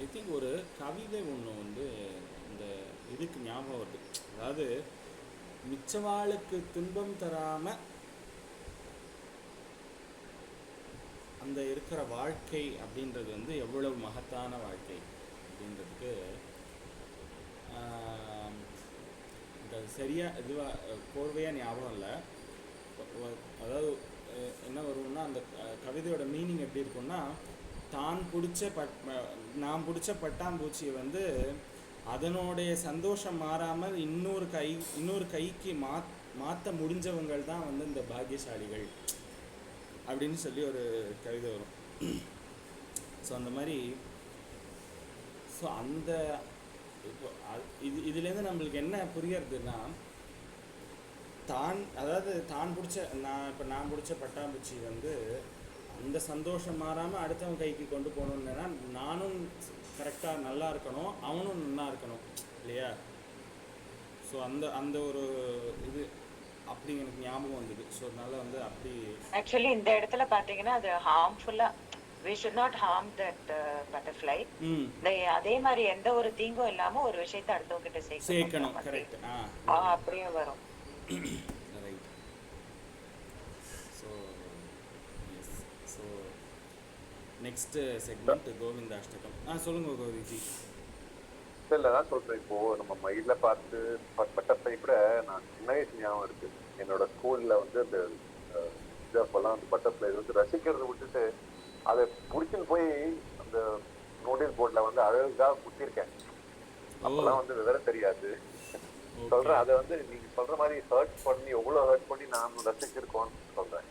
ஐ திங்க் ஒரு கவிதை ஒன்று வந்து இந்த இதுக்கு ஞாபகம் வருது. அதாவது மிச்சவாளுக்கு துன்பம் தராம அந்த இருக்கிற வாழ்க்கை அப்படின்றது வந்து எவ்வளவு மகத்தான வாழ்க்கை அப்படின்றதுக்கு இந்த சரியா இதுவாக கோர்வையாக ஞாபகம் இல்லை. அதாவது என்ன வரும்னா அந்த கவிதையோட மீனிங் எப்படி இருக்கும்னா, நான் பிடிச்ச பட்டாம்பூச்சியை வந்து அதனுடைய சந்தோஷம் மாறாமல் இன்னொரு கைக்கு மாற்ற முடிஞ்சவங்கள் தான் வந்து இந்த பாக்கியசாலிகள் அப்படின்னு சொல்லி ஒரு கவிதை வரும். ஸோ அந்த மாதிரி ஸோ அந்த இப்போ இதுலேருந்து நம்மளுக்கு என்ன புரியறதுன்னா, நான் பிடிச்ச பட்டாம்பூச்சி வந்து அந்த சந்தோஷம் மாறாமல் அடுத்தவன் கைக்கு கொண்டு போகணுன்னா நானும் கரெக்டாக நல்லா இருக்கணும், அவனும் நல்லா இருக்கணும் இல்லையா? ஸோ அந்த ஒரு இது அப்படி எனக்கு ஞாபகம் வந்தது. ஸோ அதனால வந்து அப்படி ஆக்சுவலி இந்த இடத்துல பார்த்தீங்கன்னா அது ஹார்ம்ஃபுல்லா we should not harm that butterfly. அதே மாதிரி எந்த ஒரு தீங்கும் இல்லாம ஒரு விஷயத்தை அடுத்தவங்க கிட்ட சேர்க்கணும். கரெக்ட். அப்படியே வரும். Right. So next segment Govindashtakam. சொல்லுங்க கோவிஜி. இல்லை தான் சொல்றேன். இப்போ நம்ம மயில பார்த்து பட்டத்தை கூட நான் சின்ன வயசு ஞாபகம் இருக்கு. என்னோட ஸ்கூல்ல வந்து அந்த இதெல்லாம் அந்த பட்டர்ஃப்ளை வந்து ரசிக்கிறத விட்டுட்டு அதை பிடிச்சின்னு போய் அந்த நோட்டீஸ் போர்ட்ல வந்து அழகா குத்திருக்கேன். அப்பெல்லாம் வந்து விவரம் தெரியாது. சொல்றேன் அதை வந்து நீங்க சொல்ற மாதிரி ஹர்ட் பண்ணி எவ்வளவு ஹர்ட் பண்ணி நான் ரசிச்சிருக்கோம்னு சொல்றேன்.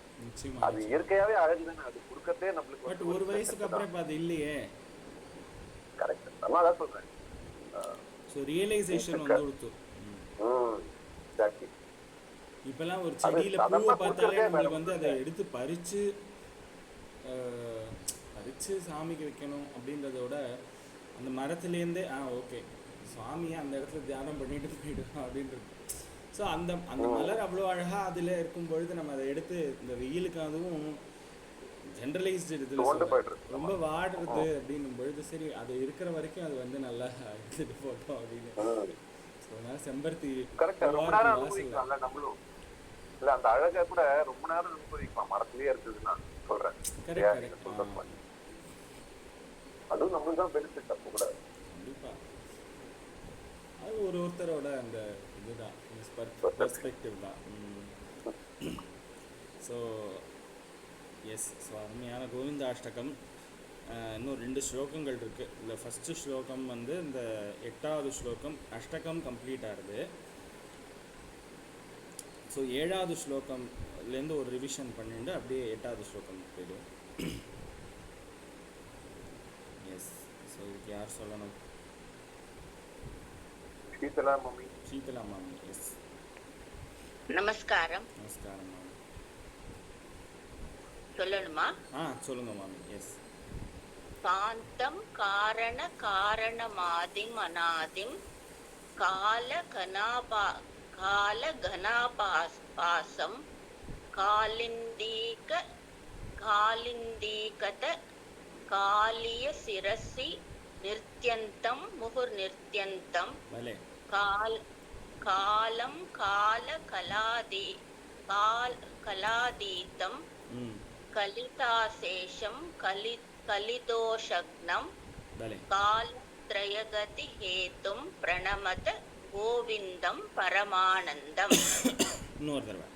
அது இயற்கையாவே அழகுதானே, அது கொடுக்கறதே நம்மளுக்கு. பட் ஒரு வயசுக்கு அப்புறம் அது இல்லையே. கரெக்ட். நான் அதான் சொல்றேன். ஸோ ரியலைசேஷன் வந்து கொடுத்து இப்பெல்லாம் ஒரு செடியில பூவை பார்த்தாலே நம்மளுக்கு வந்து அதை எடுத்து பறிச்சு சாமிக்கு வைக்கணும் அப்படின்றதோட அந்த மரத்துலேருந்தே ஓகே சுவாமியை அந்த இடத்துல தியானம் பண்ணிட்டு போயிடும் அப்படின்றது. ஸோ அந்த மலர் அவ்வளோ அழகா அதில் இருக்கும் பொழுது நம்ம அதை எடுத்து இந்த வெயிலுக்கு அதுவும் ஜென்ரலைஸ்டு இதில் ரொம்ப வாடுறது அப்படின்னும் பொழுது சரி அது இருக்கிற வரைக்கும் அது வந்து நல்லா எடுத்துட்டு போட்டோம் அப்படின்னு. ஸோ அதனால செம்பருத்தி இல்ல அந்த அழகா கூட ரொம்ப நேரம் அனுபவிக்கலாம் மரத்திலேயே இருக்குதுன்னா சொல்றேன். அதுவும் நம்மளுக்கு தான் பெனிஃபிட். அப்போ கூட கண்டிப்பா அது ஒருத்தரோட அந்த இதுதான் பெர்ஸ்பெக்டிவ் தான். So S. ஸோ அருமையான கோவிந்தாஷ்டகம். இன்னும் 2 ஸ்லோகங்கள் இருக்குது. இல்லை ஃபஸ்ட்டு ஸ்லோகம் வந்து இந்த 8வது ஸ்லோகம் அஷ்டகம் கம்ப்ளீட் ஆகுது. ஸோ 7வது ஸ்லோகம்லேருந்து ஒரு ரிவிஷன் பண்ணிட்டு அப்படியே 8வது ஸ்லோகம் போயிடும். எஸ். ஸோ இதுக்கு யார் சொல்லணும்? சீதலா மாமி. எஸ். நமஸ்காரம். மாமி. சொல்லணுமா? சொல்லுங்க மாமி. எஸ். சாந்தம் காரணமாதிம் அநாதிம் காலகனாபாசம் காலிந்தீகத காலிய சிரசி நிர்த்யந்தம் முகுர்நிர்த்யந்தம் காலம் கலாதீதம் கலிதாசேஷம் கலிதோஷக்னம் காலத்ரயகதி ஹேதும் பிரணமத கோவிந்தம் பரமானந்தம். இன்னொரு தடவை.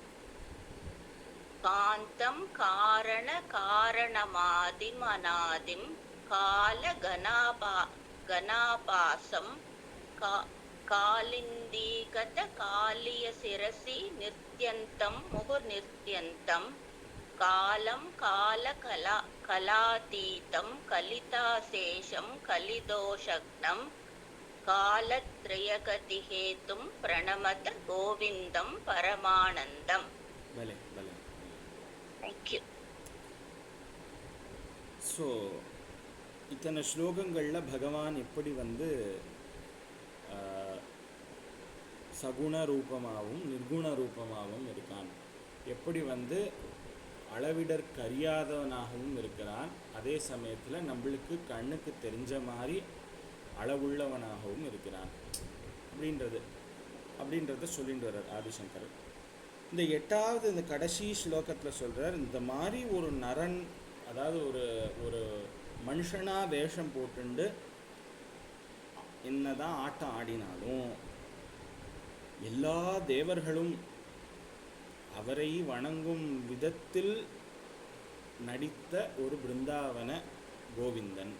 காந்தம் காரண காரணமாதிம் அநாதிம் கால கணாபாசம் காலிந்தீகத காலிய சிரசி நித்யந்தம் முகுர்நித்யந்தம் காலம் கால கலாதீதம் கலிதாசேஷம் கலிதோஷக்னம் காலத்ரயகதிஹேதும் பிரணமத கோவிந்தம் பரமானந்தம். பலே பலே. தேங்க்யூ. ஸோ இத்தனை ஸ்லோகங்களில் பகவான் எப்படி வந்து சகுண ரூபமாகவும் நிர்குண ரூபமாகவும் இருக்கான், எப்படி வந்து அளவிடற்கரியாதவனாகவும் இருக்கிறான், அதே சமயத்தில் நம்மளுக்கு கண்ணுக்கு தெரிஞ்ச மாதிரி அளவுள்ளவனாகவும் இருக்கிறான் அப்படின்றத சொல்லிட்டு வர்றார் ஆதிசங்கர். இந்த 8வது இந்த கடைசி ஸ்லோகத்தில் சொல்கிறார், இந்த மாதிரி ஒரு நரன், அதாவது ஒரு மனுஷனாக வேஷம் போட்டுண்டு என்னதான் ஆட்டம் ஆடினாலும் எல்லா தேவர்களும் அவரை வணங்கும் விதத்தில் நடித்த ஒரு பிருந்தாவன கோவிந்தன்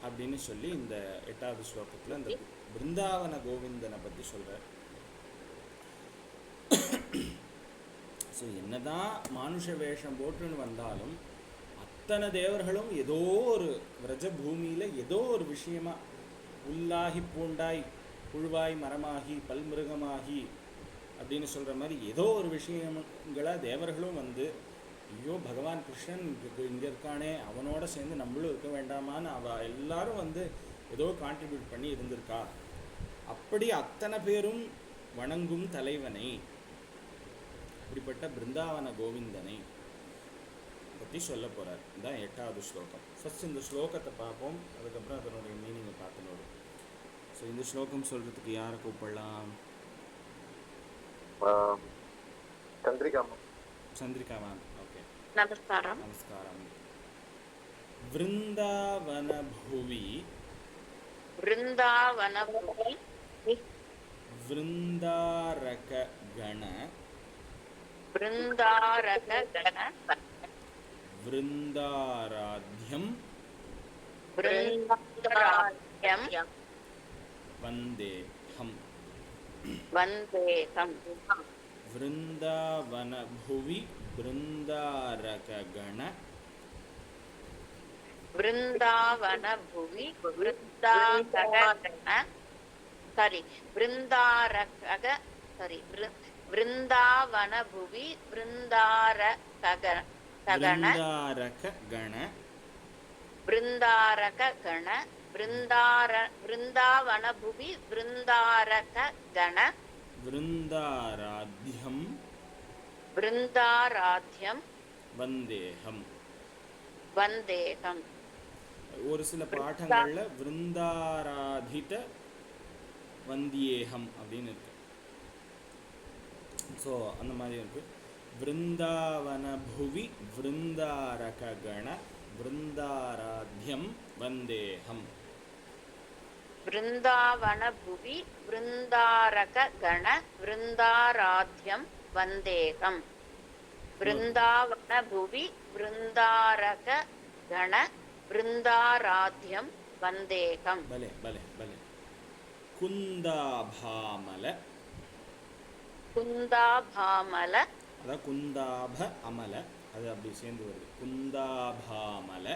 அப்படின்னு சொல்லி இந்த 8வது ஸ்லோகத்தில் அந்த பிருந்தாவன கோவிந்தனை பற்றி சொல்கிறார். ஸோ என்னதான் மானுஷ வேஷம் போட்டுன்னு வந்தாலும் அத்தனை தேவர்களும் ஏதோ ஒரு விரஜ பூமியில் ஏதோ ஒரு விஷயமா புல்லாகி பூண்டாய் புழுவாய் மரமாகி பல்மிருகமாகி அப்படின்னு சொல்கிற மாதிரி ஏதோ ஒரு விஷயங்களை தேவர்களும் வந்து ஐயோ பகவான் கிருஷ்ணன் இங்கே இருக்கானே, அவனோட சேர்ந்து நம்மளும் இருக்க வேண்டாமான்னு எல்லாரும் வந்து ஏதோ கான்ட்ரிபியூட் பண்ணி இருந்திருக்கா. அப்படி அத்தனை பேரும் வணங்கும் தலைவனை, இப்படிப்பட்ட பிருந்தாவன கோவிந்தனை பற்றி சொல்ல போகிறார். இதுதான் 8வது ஸ்லோகம். ஃபஸ்ட் இந்த ஸ்லோகத்தை பார்ப்போம், அதுக்கப்புறம் அதனுடைய மீனிங்கை பார்த்துனோம். ஸோ இந்த ஸ்லோகம் சொல்கிறதுக்கு யாரை கூப்பிடலாம்? சந்திரிகா மேம். ஓகே, நமஸ்காரம். நமஸ்காரம். விருந்தாவன புவி விருந்தாரக கண விருந்தாராத்யம் வந்தேஹம். விருந்தாவன புவி விருந்தாரகண விருந்தாராத்யம் வந்தேஹம். ஒரு சில பாடங்கள்ல விருந்தாராதித வந்தியேகம் அப்படின்னு இருக்கு. ஸோ அந்த மாதிரி இருக்கு. விருந்தாவன புவி விருந்தாரக கண விருந்தாராத்யம் வந்தேஹம். விருந்தாவன புவி விருந்தாரக கண விருந்தாராத்யம் வந்தேகம். விருந்தாவன புவி விருந்தாரக கண விருந்தாராத்யம் வந்தேகம். பலே பலே பலே. குந்தாபாமல அதான் குந்தாப அமல, அது அப்படி சேர்ந்து வருது. குந்தாபாமல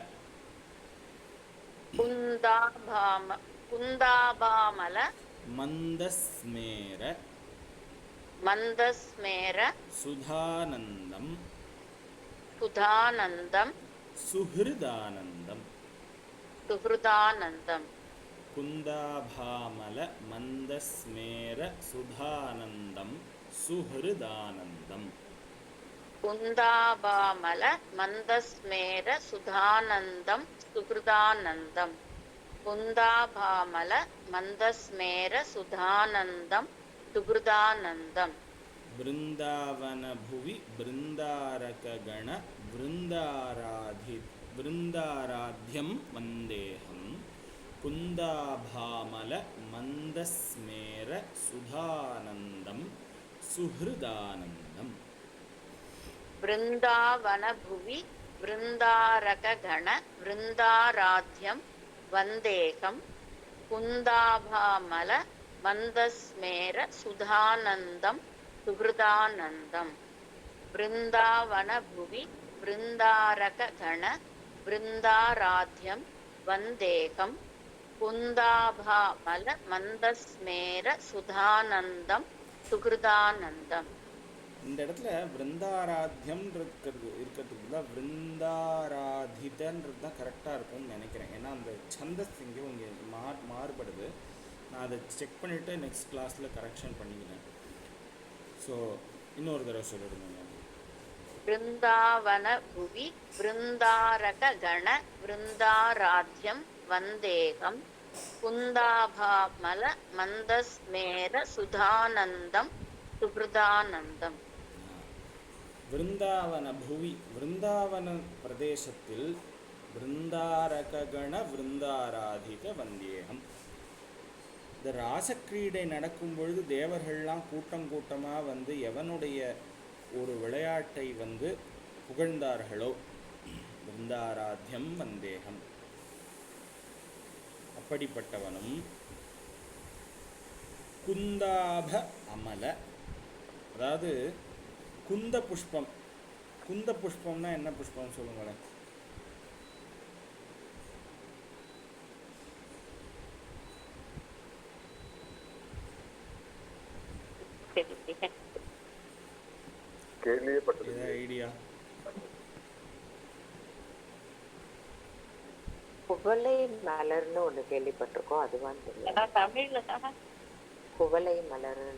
மந்தஸ்மேர சுதானந்தம் சுஹிருதானந்தம். குந்தாபாமல மந்தஸ்மேர சுதானந்தம் சுஹிருதானந்தம். குந்தாபாமல மந்தஸ்மேர சுதானந்தம் சுஹிருதானந்தம். குந்தாபாமல மந்தஸ்மேர சுதானந்தம் சுஹிருதானந்தம். பிருந்தாவன புவி பிருந்தாரக கண பிருந்தாராத்யம் வந்தேஹம். குந்தாபாமல மந்தஸ்மேர சுதானந்தம் சுஹ்ருதானந்தம். விருந்தாவன புவி விருந்தாரகண விருந்தாராத்யம் வந்தேகம் குந்தாபாமல மந்தஸ்மேர சுதானந்தம் சுஹ்ருதானந்தம். விருந்தாவன புவி விருந்தாரகண விருந்தாராத்யம் வந்தேகம் குந்தாபாமல மந்தஸ்மேர சுதானந்தம் சுஹ்ருதானந்தம். இந்த இடத்துல விருந்தாராத்தியம் இருக்கிறதுக்கு தான் விருந்தாராதிதன்றது தான் கரெக்டாக இருக்கும்னு நினைக்கிறேன். ஏன்னா அந்த சந்தஸ் இங்கே இங்கே மாறுபடுது. நான் அதை செக் பண்ணிவிட்டு நெக்ஸ்ட் கிளாஸில் கரெக்ஷன் பண்ணிக்கிறேன். ஸோ இன்னொரு தடவை சொல்லிடுங்க. விருந்தாவன புவி விருந்தாரகண விருந்தாராத்யம் வந்தேகம் குந்தாபாமல மந்தஸ்மேர சுதானந்தம் சுஹ்ருதானந்தம். விருந்தாவன புவி விருந்தாவன பிரதேசத்தில் விருந்தாரகண விருந்தாராதிக வந்தேகம். இந்த ராசக்கிரீடை நடக்கும் பொழுது தேவர்கள்லாம் கூட்டம் கூட்டமாக வந்து எவனுடைய ஒரு விளையாட்டை வந்து புகழ்ந்தார்களோ விருந்தாராத்தியம் வந்தேகம், அப்படிப்பட்டவனும் குந்தாப அமல, அதாவது குந்த புஷ்பம். குந்த புஷ்பம்னா என்ன புஷ்பம் சொல்லுங்களேன்? ஐடியா? குவளை மலர்னு ஒண்ணு கேள்விப்பட்டிருக்கோம், அதுவான்னு தெரியல. தமிழ்ல தான் குவளை மலர்ன்னு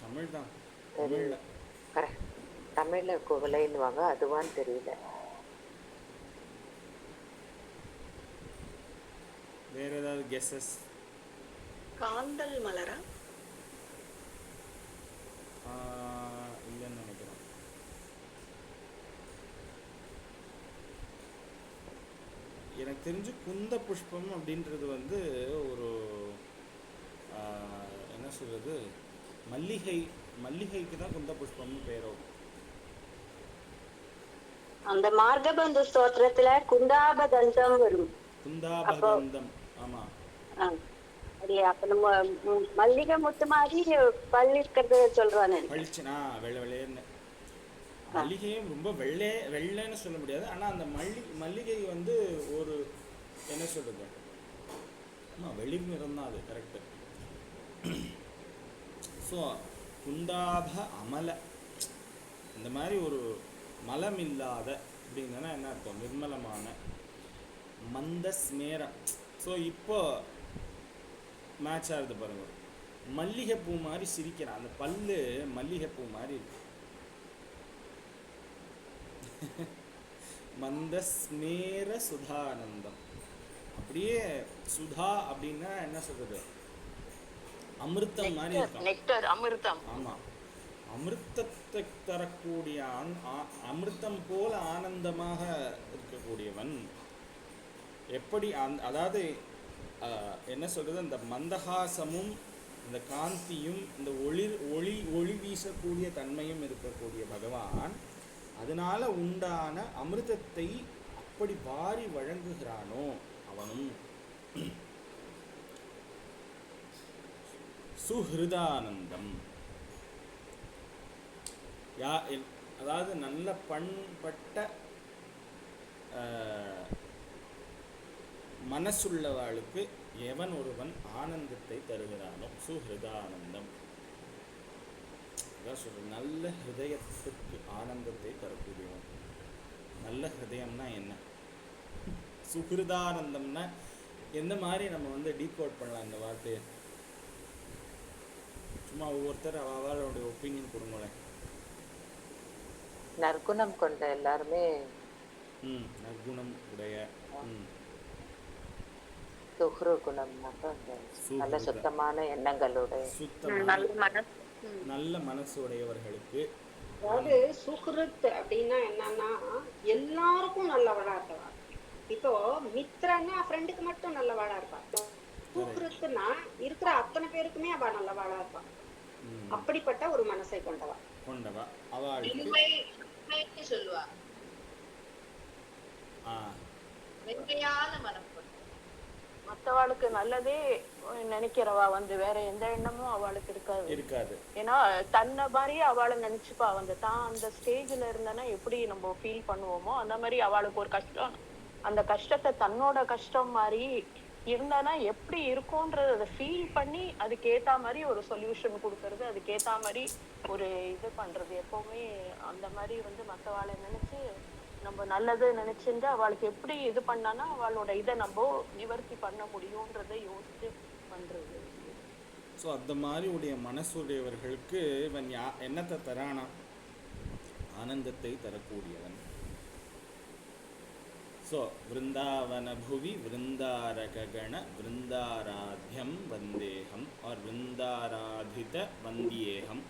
தமிழ் தான். தமிழ்ல குவளைன்னுவாங்க, அதுவான்னு தெரியல. வேற ஏதாவது கெஸஸ்? காந்தல் மலரா? இல்லைன்னு நினைக்கிறேன். எனக்கு தெரிஞ்சு குந்த புஷ்பம் அப்படின்றது வந்து ஒரு என்ன சொல்றது, மல்லிகைக்கு தான் குந்த புஷ்பம்னு பேரோ. அந்த மார்கபந்த ஸ்தோத்திரத்துல குந்தாபதந்தம் வரும். குந்தாபதந்தம், ஆமா. அப்ப நம்ம மல்லிகை முத்து மாதிரி பள்ளி இருக்கிறத சொல்றானே, பளிச்சுனா வெள்ளை வெள்ளைன்னு. மல்லிகையும் ரொம்ப வெள்ளைன்னு சொல்ல முடியாது, ஆனா அந்த மல்லிகை வந்து ஒரு என்ன சொல்றது, ஆமா வெளி நிறம் தான் அது, கரெக்டு. ஸோ குந்தாப அமல, இந்த மாதிரி ஒரு மலம் இல்லாத அப்படின்னா என்ன அர்த்தம், நிர்மலமான. மந்த ஸ்மேரம், ஸோ இப்போ மேட்ச் ஆகுது பாருங்க. மல்லிகைப்பூ மாதிரி சிரிக்கிறான், அந்த பல்லு மல்லிகைப்பூ மாதிரி இருக்கு. மந்த ஸ்மேர சுதானந்தம், அப்படியே சுதா அப்படின்னா என்ன சொல்றது, அமிர்தம் மாதிரி இருக்கான். அமிர்தம், ஆமா. அமிர்தத்தை தரக்கூடிய அமிர்தம் போல ஆனந்தமாக இருக்கக்கூடியவன். எப்படி அதாவது என்ன சொல்றது, அந்த மந்தஹாசமும் இந்த காந்தியும் இந்த ஒளி வீசக்கூடிய தன்மையும் இருக்கக்கூடிய பகவான், அதனால உண்டான அமிர்தத்தை அப்படி வாரி வழங்குகிறானோ அவனும் சுஹ்ருதானந்தம். அதாவது நல்ல பண்பட்ட மனசுள்ளவாளுக்கு எவன் ஒருவன் ஆனந்தத்தை தருகிறானோ சுஹ்ருதானந்தம். அதான் சொல்ற, நல்ல ஹிருதயத்துக்கு ஆனந்தத்தை தரக்கூடியவன். நல்ல ஹிருதயம்னா என்ன, சுஹ்ருதானந்தம்னா எந்த மாதிரி நம்ம வந்து டீகோட் பண்ணலாம் இந்த வார்த்தையை? சும்மா ஒவ்வொருத்தர் அவளுடைய ஒப்பீனியன் கொடுங்களேன். நற்குணம் கொண்ட எல்லாருமே, நற்குணம் உடைய, சுஹ்ரு குணம்னாக்கா நல்ல சுத்தமான எண்ணங்களுடைய, நல்ல மனசு உடையவர்களுக்கு. அதாவது சுஹ்ருத் அப்படின்னா என்னன்னா எல்லாருக்கும் நல்லவனா இருக்கவா, இப்போ மித்ரன்னா ஃப்ரெண்டுக்கு மட்டும் நல்லவாளா இருப்பா, சுஹ்ருத்துனா இருக்கிற அத்தனை பேருக்குமே அவ நல்லவாளா இருப்பா. அப்படிப்பட்ட ஒரு மனசை கொண்டவா அவளுக்கு இனிமைன்னு சொல்லுவா. மென்மையான மனம் கொண்டவா. மத்தவாளுக்கு நல்லதே நினைக்கிறவா வந்து வேற எந்த எண்ணமும் அவளுக்கு இருக்காது. ஏன்னா தன்னை மாதிரியே அவளை நினைச்சுப்பா. தான் அந்த ஸ்டேஜ்ல இருந்தானா எப்படி நம்ம ஃபீல் பண்ணுவோமோ அந்த மாதிரி அவளுக்கு ஒரு கஷ்டம், அந்த கஷ்டத்தை தன்னோட கஷ்டம் மாதிரி இருந்தானா எப்படி இருக்கும்ன்றத அதை ஃபீல் பண்ணி அதுக்கு ஏத்த மாதிரி ஒரு சொல்யூஷன் கொடுக்கறது, அதுக்கு ஏத்த மாதிரி ஒரு இது பண்றது. எப்பவுமே அந்த மாதிரி மத்தவாளை நினைச்சு நம்ம நல்லது நினைச்சுட்டு அவளுக்கு எப்படி இது பண்ணானா அவளோட இதை நம்ம நிவர்த்தி பண்ண முடியும்ன்றதை யோசிச்சு பண்றது. ஸோ அந்த மாதிரி உடைய மனசுடையவர்களுக்கு இவன் என்னத்தை தரானா? ஆனந்தத்தை தரக்கூடியவன். ஸோ விருந்தாவன புவி விருந்தாரகண விருந்தாராத்யம் வந்தேகம் ஆர் விருந்தாராதித வந்தியேகம்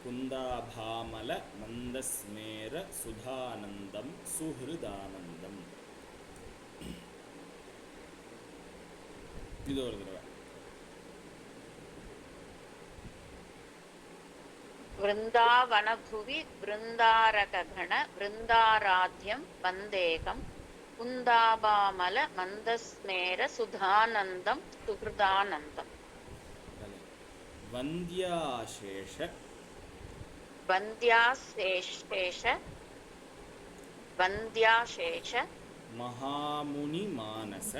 குந்தாபாமல மந்தஸ்மேர சுதானந்தம் சுஹிருதானந்தம். இது ஒரு தடவை. விருந்தாவனபுவி விருந்தாரகண விருந்தாராத்யம் வந்தேகம் குந்தாபாமல மந்தஸ்மேர சுதானந்தம் சுஹிருதானந்தம். வந்தியாசேஷ வந்தியாசேஷ மகாமுனி மானச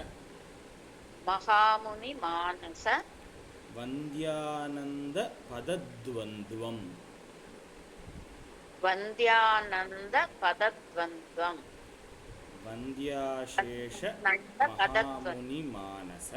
வந்தியானந்த பதத்வந்த்வம் வந்தியாசேஷ மகாமுனி மானச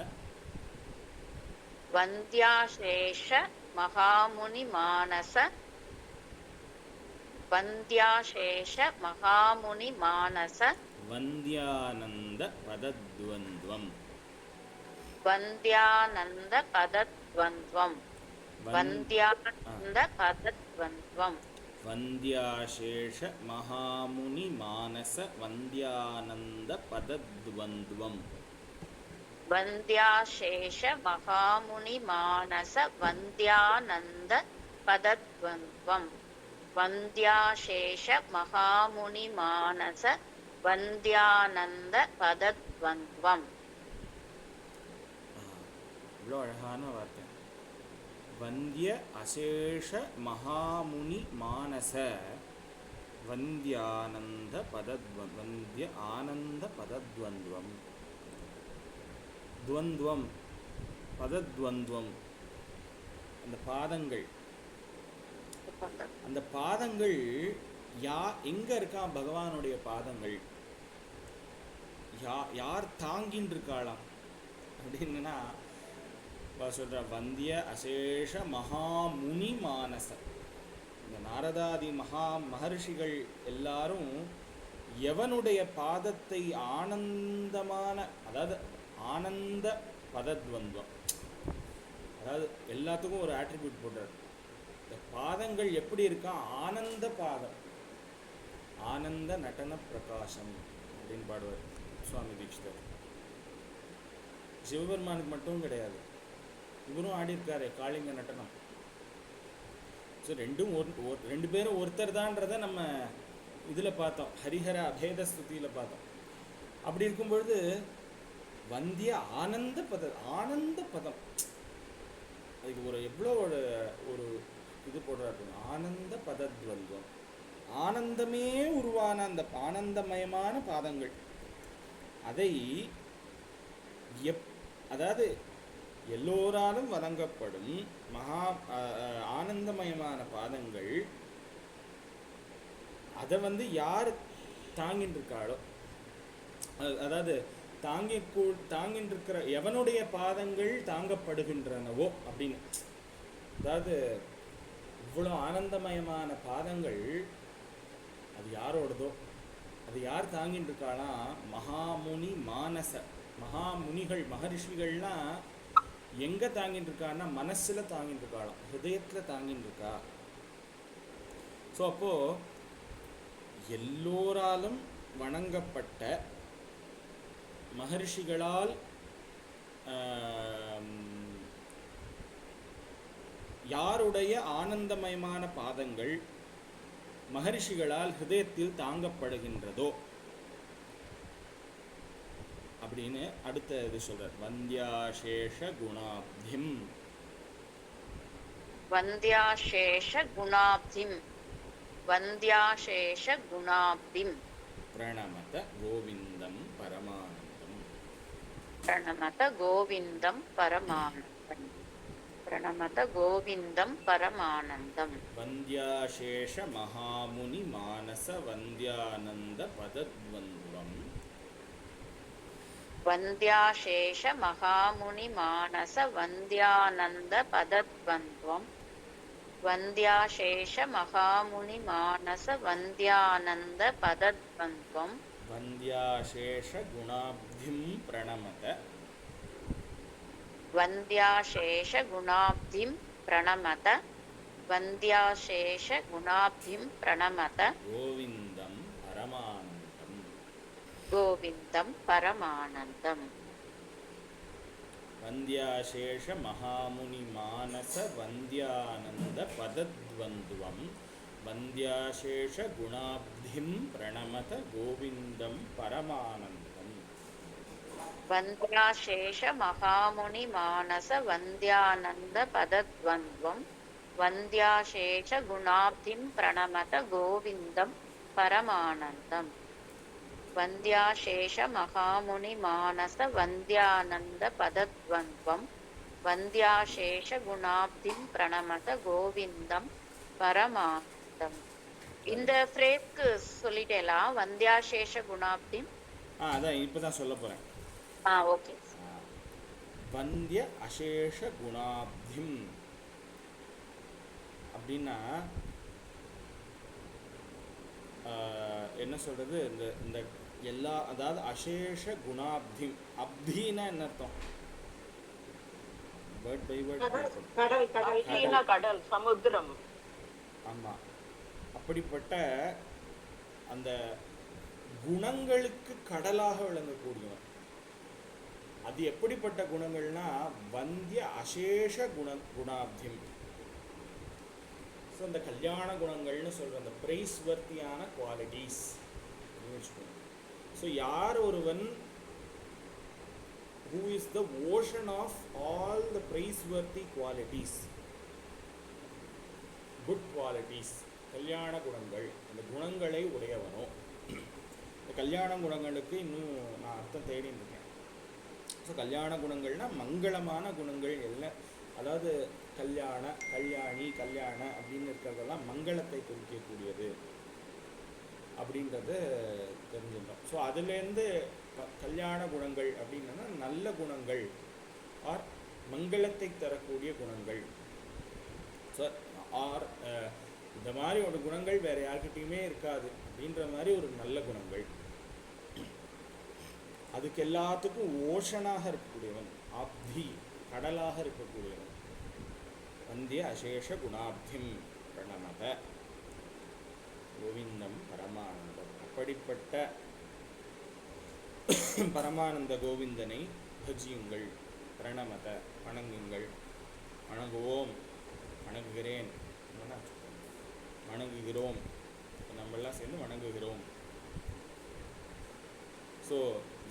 வந்தியானந்த பதத்வந்த்வம் வந்தியாசேஷ மகாமுனி மானச வந்தியானந்த பதத்வந்த்வம் வந்தியாசேஷ மகாமுனி மானச வந்தியானந்த பதத்வந்த்வம் வந்தியாசேஷ மகாமுனி மானச வந்தியானந்த பதத்வந்த்வம். இவ்வளோ அழகான வார்த்தை. வந்திய அசேஷ மகாமுனி மானச வந்தியானந்த வந்திய ஆனந்த பதத்வந்த்வம். துவந்த்வம் பதத்வந்த்வம். அந்த பாதங்கள், அந்த பாதங்கள் எங்க இருக்கான்? பகவானுடைய பாதங்கள் யார் தாங்கின்னு இருக்காளாம் அப்படின்னா சொல்ற வந்திய அசேஷ மகாமுனி மானச. இந்த நாரதாதி மகர்ஷிகள் எல்லாரும் எவனுடைய பாதத்தை ஆனந்தமான, அதாவது ஆனந்த பதத்வந்த்வம், அதாவது எல்லாத்துக்கும் ஒரு ஆட்ரிபியூட் போடுறார். இந்த பாதங்கள் எப்படி இருக்கா? ஆனந்த பாதம், ஆனந்த நடன பிரகாசம் அப்படின்னு பாடுவார் சுவாமி தீட்சிதர். சிவபெருமானுக்கு மட்டும் கிடையாது, இவரும் ஆடியிருக்காரு காளிங்க நடனம். ஸோ ரெண்டு பேரும் ஒருத்தர் தான்றதை நம்ம இதில் பார்த்தோம், ஹரிஹர அபேத ஸ்துதியில் பார்த்தோம். அப்படி இருக்கும்பொழுது வந்திய ஆனந்த பதம் அதுக்கு ஒரு எவ்வளோ ஒரு இது போடுறாரு. ஆனந்த பதத்வந்த்வம், ஆனந்தமே உருவான அந்த ஆனந்தமயமான பாதங்கள். அதை அதாவது எல்லோராலும் வணங்கப்படும் ஆனந்தமயமான பாதங்கள். அதை யார் தாங்கின்னு இருக்காளோ, அதாவது தாங்கின்னு இருக்கிற எவனுடைய பாதங்கள் தாங்கப்படுகின்றனவோ அப்படின்னு, அதாவது இவ்வளோ ஆனந்தமயமான பாதங்கள் அது யாரோடதோ, அது யார் தாங்கின்னு இருக்காளாம்? மகாமுனி மானச. மகாமுனிகள் மகரிஷிகள்லாம் எங்கே தாங்கின்னு இருக்கான்னா மனசில் தாங்கின்னு இருக்காளாம், ஹிருதயத்தில் தாங்கின்னு இருக்கா. ஸோ அப்போது எல்லோராலும் வணங்கப்பட்ட மகர்ஷிகளால் யாருடைய ஆனந்தமயமான பாதங்கள் மகர்ஷிகளால் ஹிருதயத்தில் தாங்கப்படுகின்றதோ அப்படின்னு அடுத்த இது சொல்றார். வந்தியாசேஷ குணாப்திம் வந்தியாசேஷ குணாப்திம் வந்தியாசேஷ குணாப்திம் பிரணமத கோவிந்தம் பரமானந்தம் பிரணமத கோவிந்தம் பரமானந்தம் பிரணமத கோவிந்தம் பரமானந்தம் வந்தியாசேஷ மகாமுனி மானச வந்தியானந்த பதத்வந்துவம் வந்தியாசேஷ மகாமுனி மானச வந்தியானந்த பதத்வந்துவம் வந்தியாசேஷ மகாமுனி மானச வந்தியானந்த பதத்வந்துவம் வந்தியாசேஷ குணாப்திம் பிரணமத வந்தியாசேஷ குணாப்திம் பிரணமத வந்தியாசேஷ குணாப்திம் பிரணமத கோவிந்தம் பரமானந்தம் கோவிந்தம் பரமானந்தம் வந்தியாசேஷ மகாமுனி மானச வந்தியானந்த பதத்வந்துவம் வந்தியாசேஷ குணாப்திம் பிரணமத கோவிந்தம் பரமானந்தம் வந்தியாசேஷ மகாமுனி மானச வந்தியானந்த பதத்வந்துவம் வந்தியாசேஷ குணாப்திம் பிரணமத கோவிந்தம் பரமானந்தம் வந்தியாசேஷ மகாமுனி மானச வந்தியானந்த பதத்வந்துவம் வந்தியாசேஷ குணாப்திம் பிரணமத கோவிந்தம் பரமானந்தம். இந்த ஃப்ரேஸ்க்கு சொல்லிட்டேலாம் வந்தியாசேஷ குணாப்திம். அதான் இப்பதான் சொல்ல போறேன். ஓகே. வந்திய அசேஷ குணாப்திம் அப்படின்னா என்ன சொல்றது, இந்த இந்த எல்லா, அதாவது அசேஷ குணாப்திம். அப்தினா என்ன அர்த்தம்? வேர்ட் பை வேர்ட் கடல், சமுத்திரம். ஆமா, அப்படிப்பட்ட அந்த குணங்களுக்கு கடலாக விளங்கக்கூடியவன். அது எப்படிப்பட்ட குணங்கள்னா வந்திய அசேஷ குணாப்தியம். ஸோ அந்த கல்யாண குணங்கள்னு சொல்கிற அந்த பிரைஸ் வர்த்தியான குவாலிட்டிஸ் வச்சுக்கணும். ஸோ யார் ஒருவன் who is the ocean of all the praiseworthy qualities, good qualities, கல்யாண குணங்கள், அந்த குணங்களை உடையவனோ. இந்த கல்யாண குணங்களுக்கு இன்னும் நான் அர்த்தம் தேடின்னு இருக்கேன். ஸோ கல்யாண குணங்கள்னால் மங்களமான குணங்கள் எல்லாம், அதாவது கல்யாணி கல்யாண அப்படின்னு இருக்கிறதெல்லாம் மங்களத்தை குறிக்கக்கூடியது அப்படின்றத தெரிஞ்சுட்டோம். ஸோ அதுலேருந்து கல்யாண குணங்கள் அப்படின்னா நல்ல குணங்கள் ஆர் மங்களத்தை தரக்கூடிய குணங்கள். ஸோ ஆர் இந்த மாதிரி ஒரு குணங்கள் வேறு யார்கிட்டையுமே இருக்காது அப்படின்ற மாதிரி ஒரு நல்ல குணங்கள். அதுக்கு எல்லாத்துக்கும் ஓஷனாக இருக்கக்கூடியவன், ஆப்தி கடலாக இருக்கக்கூடியவன். வந்திய அசேஷ குணாப்திம் பிரணமத கோவிந்தம் பரமானந்தம். அப்படிப்பட்ட பரமானந்த கோவிந்தனை பஜியுங்கள், பிரணமத வணங்குங்கள். வணங்குவோம், வணங்குகிறேன், வணங்குகிறோம், நம்மெல்லாம் சேர்ந்து வணங்குகிறோம். ஸோ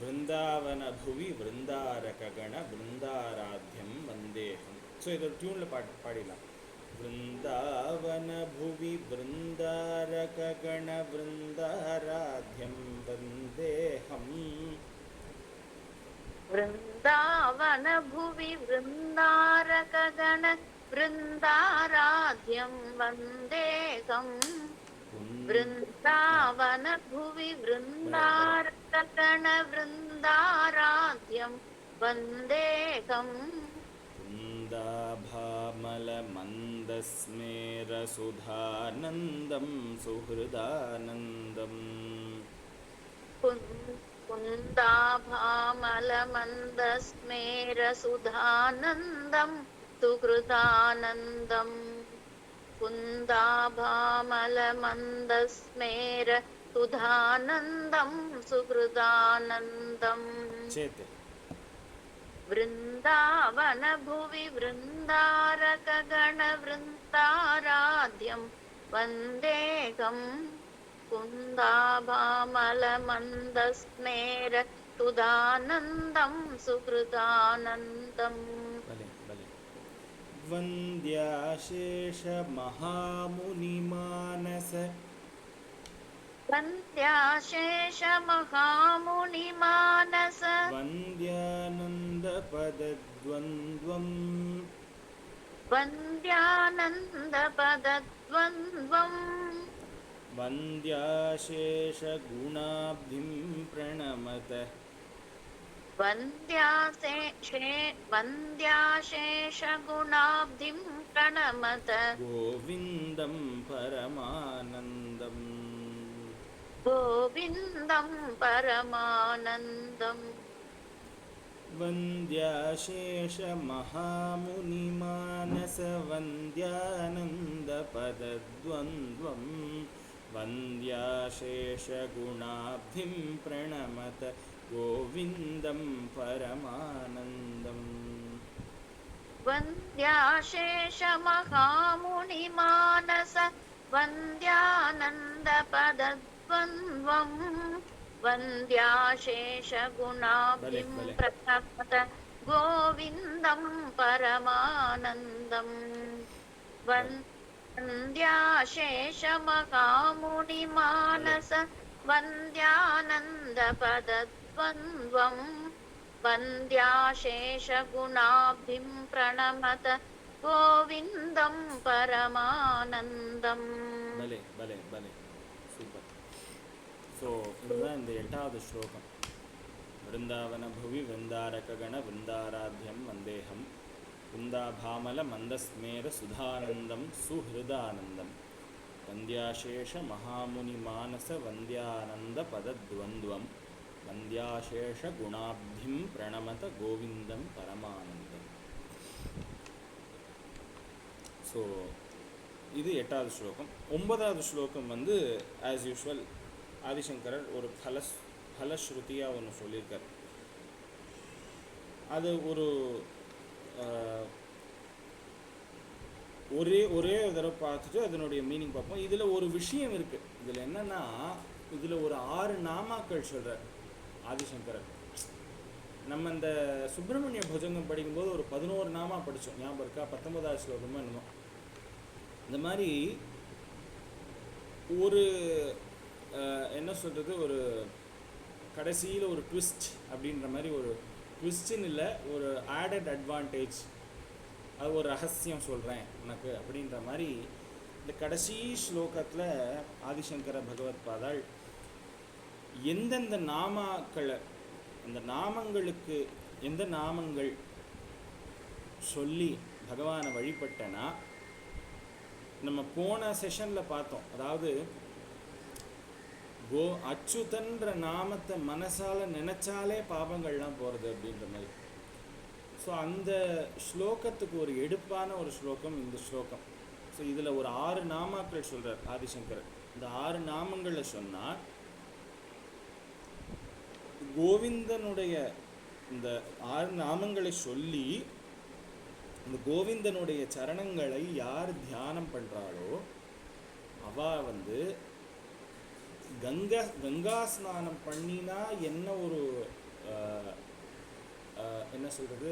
விருந்தாவன புவி விருந்தாரகண விருந்தாராத்தியம் வந்தேகம். ஸோ இதை டியூனில் பாடிடலாம். விருந்தாவன புவி விருந்தாரகண விருந்தாராத்தியம் வந்தேகம். விருந்தாவன புவி விருந்தாரகண விருந்தாராத்தியம் வந்தேகம். விருந்தாவன புவி விருந்தாரகண விருந்தாராத்தியம் வந்தேகம். குந்தாபாமல மந்தஸ்மேர சுதானந்தம் சுஹ்ருதானந்தம். குந்தாபாமல மந்தஸ்மேர சுதானந்தம் சுஹ்ருதானந்தம். குந்தாபாமல மந்தஸ்மேர सुधानन्दं सुहृदानन्दम् चेत् वृन्दावनभुवि वृन्दारकगणवृन्दाराध्यं वन्देऽहं कुन्दाभामलमन्दस्मेर सुधानन्दं सुहृदानन्दम् भले भले वन्द्याशेष महामुनिमानस वन्द्याशेष महामुनिमानस वन्द्यानन्दपदद्वन्द्वम् वन्द्यानन्दपदद्वन्द्वम् वन्द्याशेषगुणाब्धिं प्रणमत वन्द्याशेषगुणाब्धिं प्रणमत गोविन्दं परमानन्दम् गोविन्दं परमानन्दम् वन्द्याशेषमहामुनिमानस वन्द्यानन्दपदद्वन्द्वम् वन्द्याशेषगुणाब्धिं प्रणमत गोविन्दं परमानन्दम् वन्द्याशेषमहामुनिमानस वन्द्यानन्दपदद्वन्द्वम् वन्द्याशेषगुणाब्धिं प्रणमत गोविन्दं परमानन्दम् वन्द्याशेषमहामुनिमानस वन्द्यानन्दपदद्वन्द्वम् वन्द्याशेषगुणाब्धिं प्रणमत गोविन्दं परमानन्दम् भले भले भले सूपर सो இதுதான் இந்த 8வது ஸ்லோகம் वृन्दावन भुवि वृन्दारकगण वृन्दाराध्यं वन्देऽहं कुन्दाभामल मन्दस्मेर सुधानन्दं सुहृदानन्दं वन्द्याशेष महामुनिमानस वन्द्यानन्दपदद्वन्द्वं वन्द्याशेष गुणाब्धिं प्रणमत गोविन्दं परमानन्दம். ஸோ இது 8வது ஸ்லோகம். 9வது ஸ்லோகம் வந்து ஆஸ் யூஷுவல் ஆதிசங்கரர் ஒரு ஃபலஸ்ருதியாக ஒன்று சொல்லியிருக்கார். அது ஒரு ஒரே தடவை பார்த்துட்டு அதனுடைய மீனிங் பார்ப்போம். இதில் ஒரு விஷயம் இருக்குது. இதில் என்னென்னா, இதில் ஒரு 6 நாமாக்கள் சொல்கிறார் ஆதிசங்கரர். நம்ம இந்த சுப்பிரமணிய புஜங்கம் படிக்கும்போது ஒரு 11 நாமா படித்தோம், ஞாபகம் இருக்கா? 19வது ஸ்லோகமாக என்னமோ. இந்த மாதிரி ஒரு என்ன சொல்கிறது, ஒரு கடைசியில் ஒரு ட்விஸ்ட் அப்படின்ற மாதிரி, ஒரு ட்விஸ்ட்டுன்னு இல்லை, ஒரு ஆடட் அட்வான்டேஜ், அது ஒரு ரகசியம் சொல்கிறேன் எனக்கு அப்படின்ற மாதிரி இந்த கடைசி ஸ்லோகத்தில் ஆதிசங்கர பகவத் பாதாள் எந்தெந்த நாமாக்களை, அந்த நாமங்களுக்கு எந்த நாமங்கள் சொல்லி பகவானை வழிபட்டனா, நம்ம போன செஷனில் பார்த்தோம். அதாவது அச்சுதன்ற நாமத்தை மனசால் நினச்சாலே பாபங்கள்லாம் போகிறது அப்படின்ற மாதிரி. ஸோ அந்த ஸ்லோகத்துக்கு ஒரு எடுப்பான ஒரு ஸ்லோகம் இந்த ஸ்லோகம். ஸோ இதில் ஒரு 6 நாமாக்கள் சொல்கிறார் ஆதிசங்கரர். இந்த 6 நாமங்களை சொன்னால் கோவிந்தனுடைய இந்த 6 நாமங்களை சொல்லி இந்த கோவிந்தனுடைய சரணங்களை யார் தியானம் பண்ணுறாளோ அவள் வந்து கங்கா ஸ்நானம் பண்ணினா என்ன ஒரு என்ன சொல்கிறது,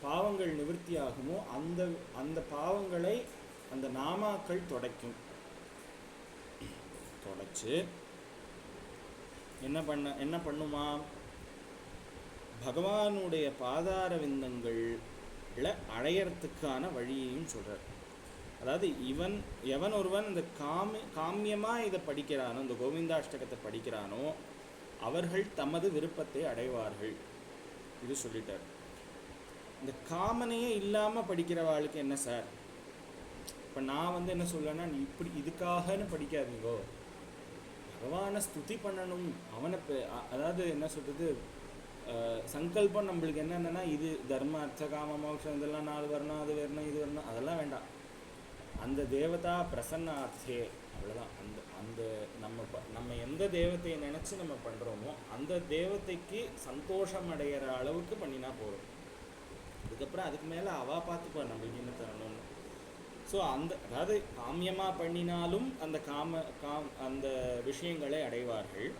பாவங்கள் நிவர்த்தி ஆகுமோ அந்த பாவங்களை அந்த நாமாக்கள் தொடச்சு என்ன பண்ணுமா, பகவானுடைய பாதார விந்தங்களில் அடையறதுக்கான வழியையும் சொல்கிறார். அதாவது எவன் ஒருவன் இந்த காமியமாக இதை படிக்கிறானோ, இந்த கோவிந்தாஷ்டகத்தை படிக்கிறானோ அவர்கள் தமது விருப்பத்தை அடைவார்கள். இது சொல்லிட்டார். இந்த காமனையே இல்லாமல் படிக்கிறவாளுக்கு என்ன சார்? இப்போ நான் வந்து என்ன சொல்லனா, நீ இப்படி இதுக்காகன்னு படிக்காதீங்கோ, பகவானை ஸ்துதி பண்ணணும், அவனை அதாவது என்ன சொல்கிறது, சங்கல்பம் நம்மளுக்கு என்னென்னா, இது தர்ம அர்த்த காம மோட்சம் இதெல்லாம் 4 வரணும், அது வரணும், இது வரணும், அதெல்லாம் வேண்டாம். அந்த தேவதா பிரசன்னார்த்தே, அவ்வளோதான். அந்த நம்ம நம்ம எந்த தேவத்தையை நினச்சி நம்ம பண்ணுறோமோ அந்த தேவதைக்கு சந்தோஷம் அடைகிற அளவுக்கு பண்ணினா போதும். அதுக்கப்புறம் அதுக்கு மேலே அவள் பார்த்துப்பா நம்மளுக்கு என்ன தரணும்னு. ஸோ அதாவது காமியமாக பண்ணினாலும் அந்த அந்த விஷயங்களை அடைவார்கள்.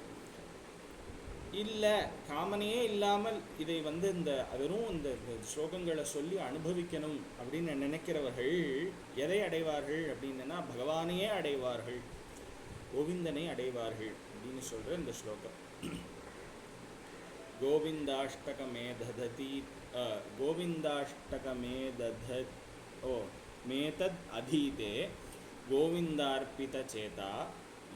இல்லை காமனையே இல்லாமல் இதை இந்த வெறும் இந்த ஸ்லோகங்களை சொல்லி அனுபவிக்கணும் அப்படின்னு நினைக்கிறவர்கள் எதை அடைவார்கள் அப்படின்னா பகவானையே அடைவார்கள், கோவிந்தனை அடைவார்கள் அப்படின்னு சொல்கிற இந்த ஸ்லோகம். கோவிந்தாஷ்டகமே தததி கோவிந்தாஷ்டகமே மேதத் அதீதே கோவிந்தார்ப்பித சேதா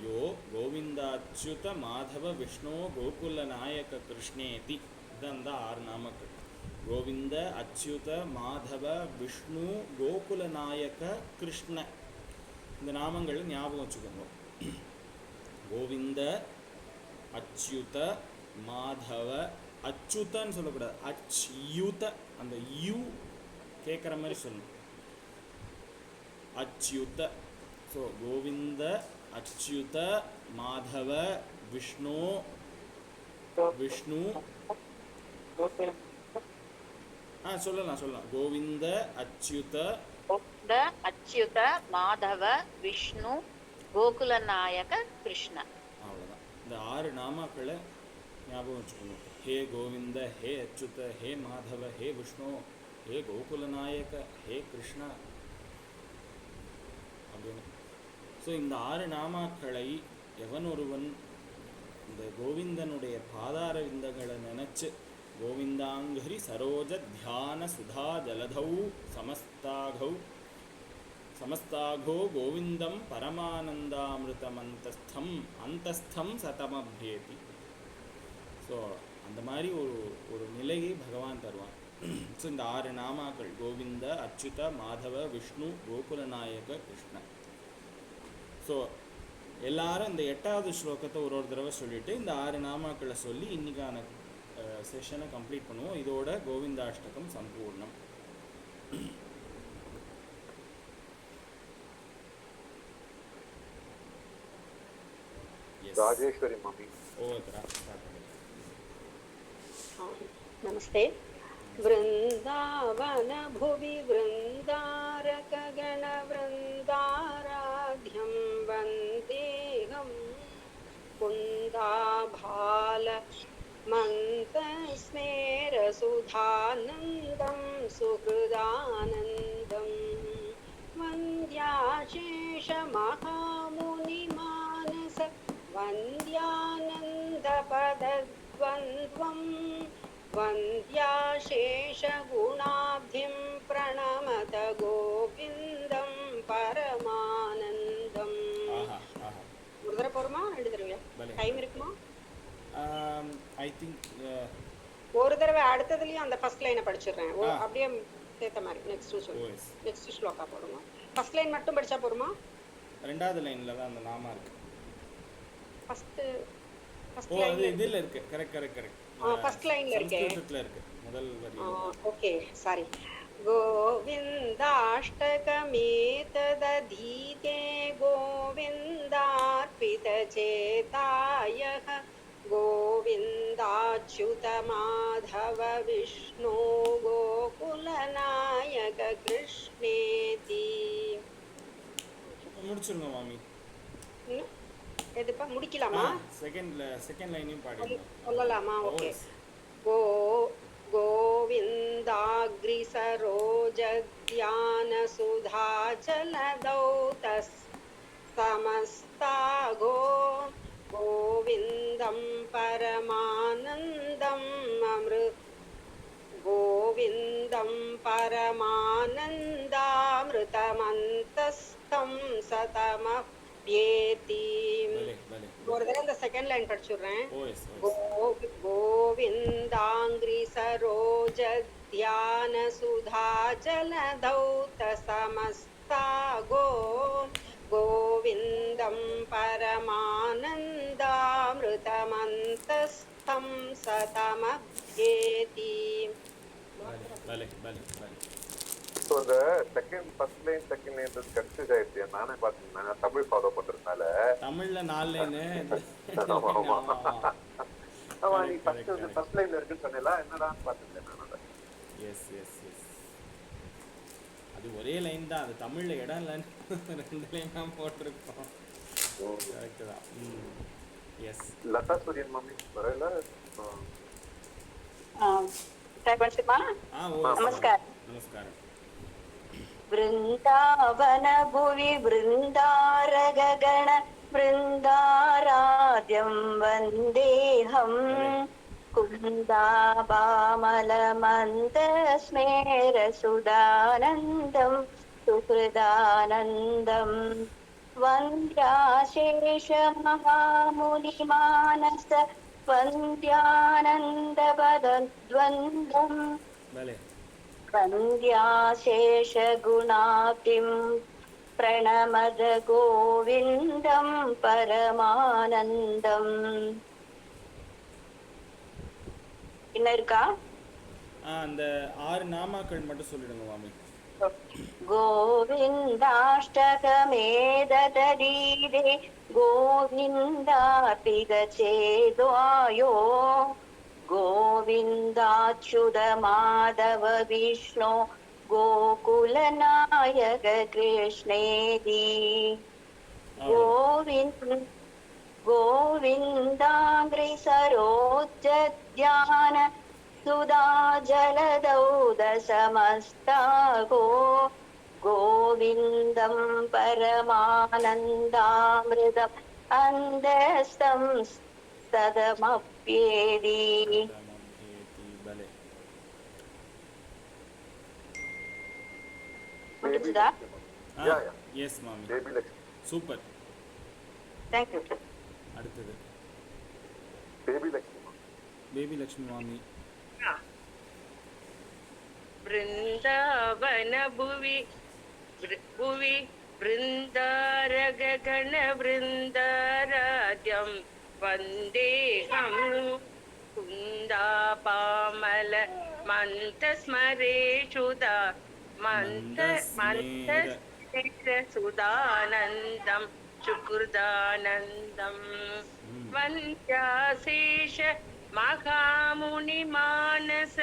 யோ கோவிந்தாச்சுத மாதவ விஷ்ணு கோகுல நாயக கிருஷ்ணேதி. இது அந்த 6 நாமக்கள். கோவிந்த, அச்சுத, மாதவ, விஷ்ணு, கோகுல நாயக, கிருஷ்ண. இந்த நாமங்கள் ஞாபகம் வச்சுக்கோங்க. கோவிந்த, அச்சுத, மாதவ, அச்சுதன்னு சொல்லக்கூடாது, அச்யுத, அந்த யூ கேட்குற மாதிரி சொல்லணும். அச்சுத. ஸோ கோவிந்த, அச்சுத, மாதவ, விஷ்ணு சொல்லலாம் கோவிந்த, அச்சுத, அச்சுத, மாதவ, விஷ்ணு, கோகுல நாயக, கிருஷ்ண. அவ்வளோதான். இந்த 6 நாமாக்களை ஞாபகம் வச்சுக்கணும். ஹே கோவிந்த, ஹே அச்சுத, ஹே மாதவ, ஹே விஷ்ணு, ஹே கோகுல நாயக, ஹே கிருஷ்ணா அப்படின்னு. ஸோ இந்த 6 நாமாக்களை எவன் ஒருவன் இந்த கோவிந்தனுடைய பாதார விந்தங்களை நினச்சி கோவிந்தாங்கரி சரோஜ தியான சுதா ஜலதௌ சமஸ்தாகோ கோவிந்தம் பரமானந்தாமிருதம் அந்தஸ்தம் சதமப்யேதி. ஸோ அந்த மாதிரி ஒரு நிலையை பகவான் தருவான். ஸோ இந்த 6 நாமாக்கள் கோவிந்த, அச்சுத, மாதவ, விஷ்ணு, கோகுலநாயக, கிருஷ்ண. ஸோ எல்லாரும் இந்த 8வது ஸ்லோகத்தை ஒரு தடவை சொல்லிவிட்டு இந்த 6 நாமாக்களை சொல்லி இன்றைக்கான செஷனை கம்ப்ளீட் பண்ணுவோம். இதோட கோவிந்தாஷ்டகம் சம்பூர்ணம். ராஜேஸ்வரி மம்மி नमस्ते. वृंदावन भुवि वृंदारकगण वृंदाराध्यं वन्देहं कुन्दाभाल मन्तस्मेरसुधानन्दं सुहृदानन्दं वन्द्याशेषमहामुनिमानस वन्द्यानन्दपदद्वन्द्वं वन्द्याशेषगुणाब्धिं प्रणमत गोविन्दं परमानन्दம். ஒரு தடவை போறோமா, 2 தடவையா? டைம் இருக்குமா? ஐ திங்க் ஒரு தடவை. அடுத்ததுலயும் அந்த ஃபர்ஸ்ட் லைனை படிச்சிடுறேன். அப்படியே சேர்த்த மாதிரி நெக்ஸ்ட் ஸ்லோகா போடுமா? ஃபர்ஸ்ட் லைன் மட்டும் படிச்சா போடுமா? 2வது லைன்ல தான் அந்த நாமா இருக்கு. ஃபர்ஸ்ட் அது இதுல இருக்கு. கரெக்ட். ஃபர்ஸ்ட் லைன்ல இருக்கு. சம்ஸ்கிருதத்துல இருக்கு முதல் வரி. Okay, sorry. கோவிந்தாஷ்டகமேததீதே கோவிந்தார்ப்பிதசேதாயः கோவிந்தாच्युत மாதவ விஷ்ணு கோகுலநாயக கிருஷ்ணேதி. முடிச்சிருங்க மாமி. எதுப்பா முடிக்கலாமா? செகண்ட் லைனையும் பாடுங்க. சொல்லலாமா? ஓகே. கோவிந்தாக்ரி சரோஜத்யான சுதா ஜலதௌ தஸ்தமஸ்தாகோ கோவிந்தம் பரமானந்தம் அமிர்த் கோவிந்தம் பரமானந்தாமிருதமந்தஸ்தம் சதமப்யேதி. ஒரு தடவை இந்த செகண்ட் லைன் படிச்சுடுறேன். கோவிந்தாங்கிரி சரோஜ தியான சுதா ஜலதௌ தசமஸ்தாகோ கோவிந்தம் பரமானந்தாமிருதமந்தஸ்தம் சதமப்யேதி. ஸோ அந்த first line second line confuse ஆயிடுச்சு. நானே பார்த்தீங்கன்னா தமிழ் ஃபாலோ பண்றதுனால தமிழ்ல 4 லைனு. ஆமா நீ ஃபர்ஸ்ட் லைன்ல இருக்குன்னு சொன்னேல, என்னடான்னு பார்த்துட்டேன் நான் அதை. எஸ் எஸ் எஸ், அது ஒரே லைன் தான், அது தமிழ்ல இடம் இல்லைன்னு 2 லைன் தான் போட்டிருக்கோம். கரெக்டு தான். எஸ். லதா சூரியன் மம்மி வரல. நமஸ்காரம். நமஸ்காரம். वृन्दावन भुवि वृन्दारगगण वृन्दाराध्यं वन्देऽहम् कुन्दाबामलमन्दस्मेरसुदानन्दं सुहृदानन्दं वन्द्याशेषमहामुनिमानस वन्द्यानन्दपदद्वन्द्वम् वन्द्याशेषगुणाब्धिं प्रणमद गोविन्दं परमानन्दम्. என்ன இருக்கா? அந்த 6 நாமாக்கள் மட்டும் சொல்லிடுங்க மாமி. गोविन्दाष्टकमेददीदे गोविन्दापिगचेद्वायो गोविन्दाच्युत माधव विष्णु गोकुलनायक कृष्णेति गोविन्दाङ्घ्रि सरोज्जध्यान सुधा जलदौदसमस्तागो गोविन्दं परमानन्दामृतम् अन्दस्तं सदमप्येति. முடிஞ்சதா? எஸ் மாமி, சூப்பர். Thank you. அடுத்தது பேபி லக்ஷ்மி. பேபி லக்ஷ்மி மாமி. वृन्दावन भुवि वृन्दारगगण वृन्दाराध्यं वन्देऽहम् कुन्दापामल मन्तस्मरेषुदा मन्तस्मरेषुदानन्दं सुकृदानन्दं वन्द्याशेष महामुनिमानस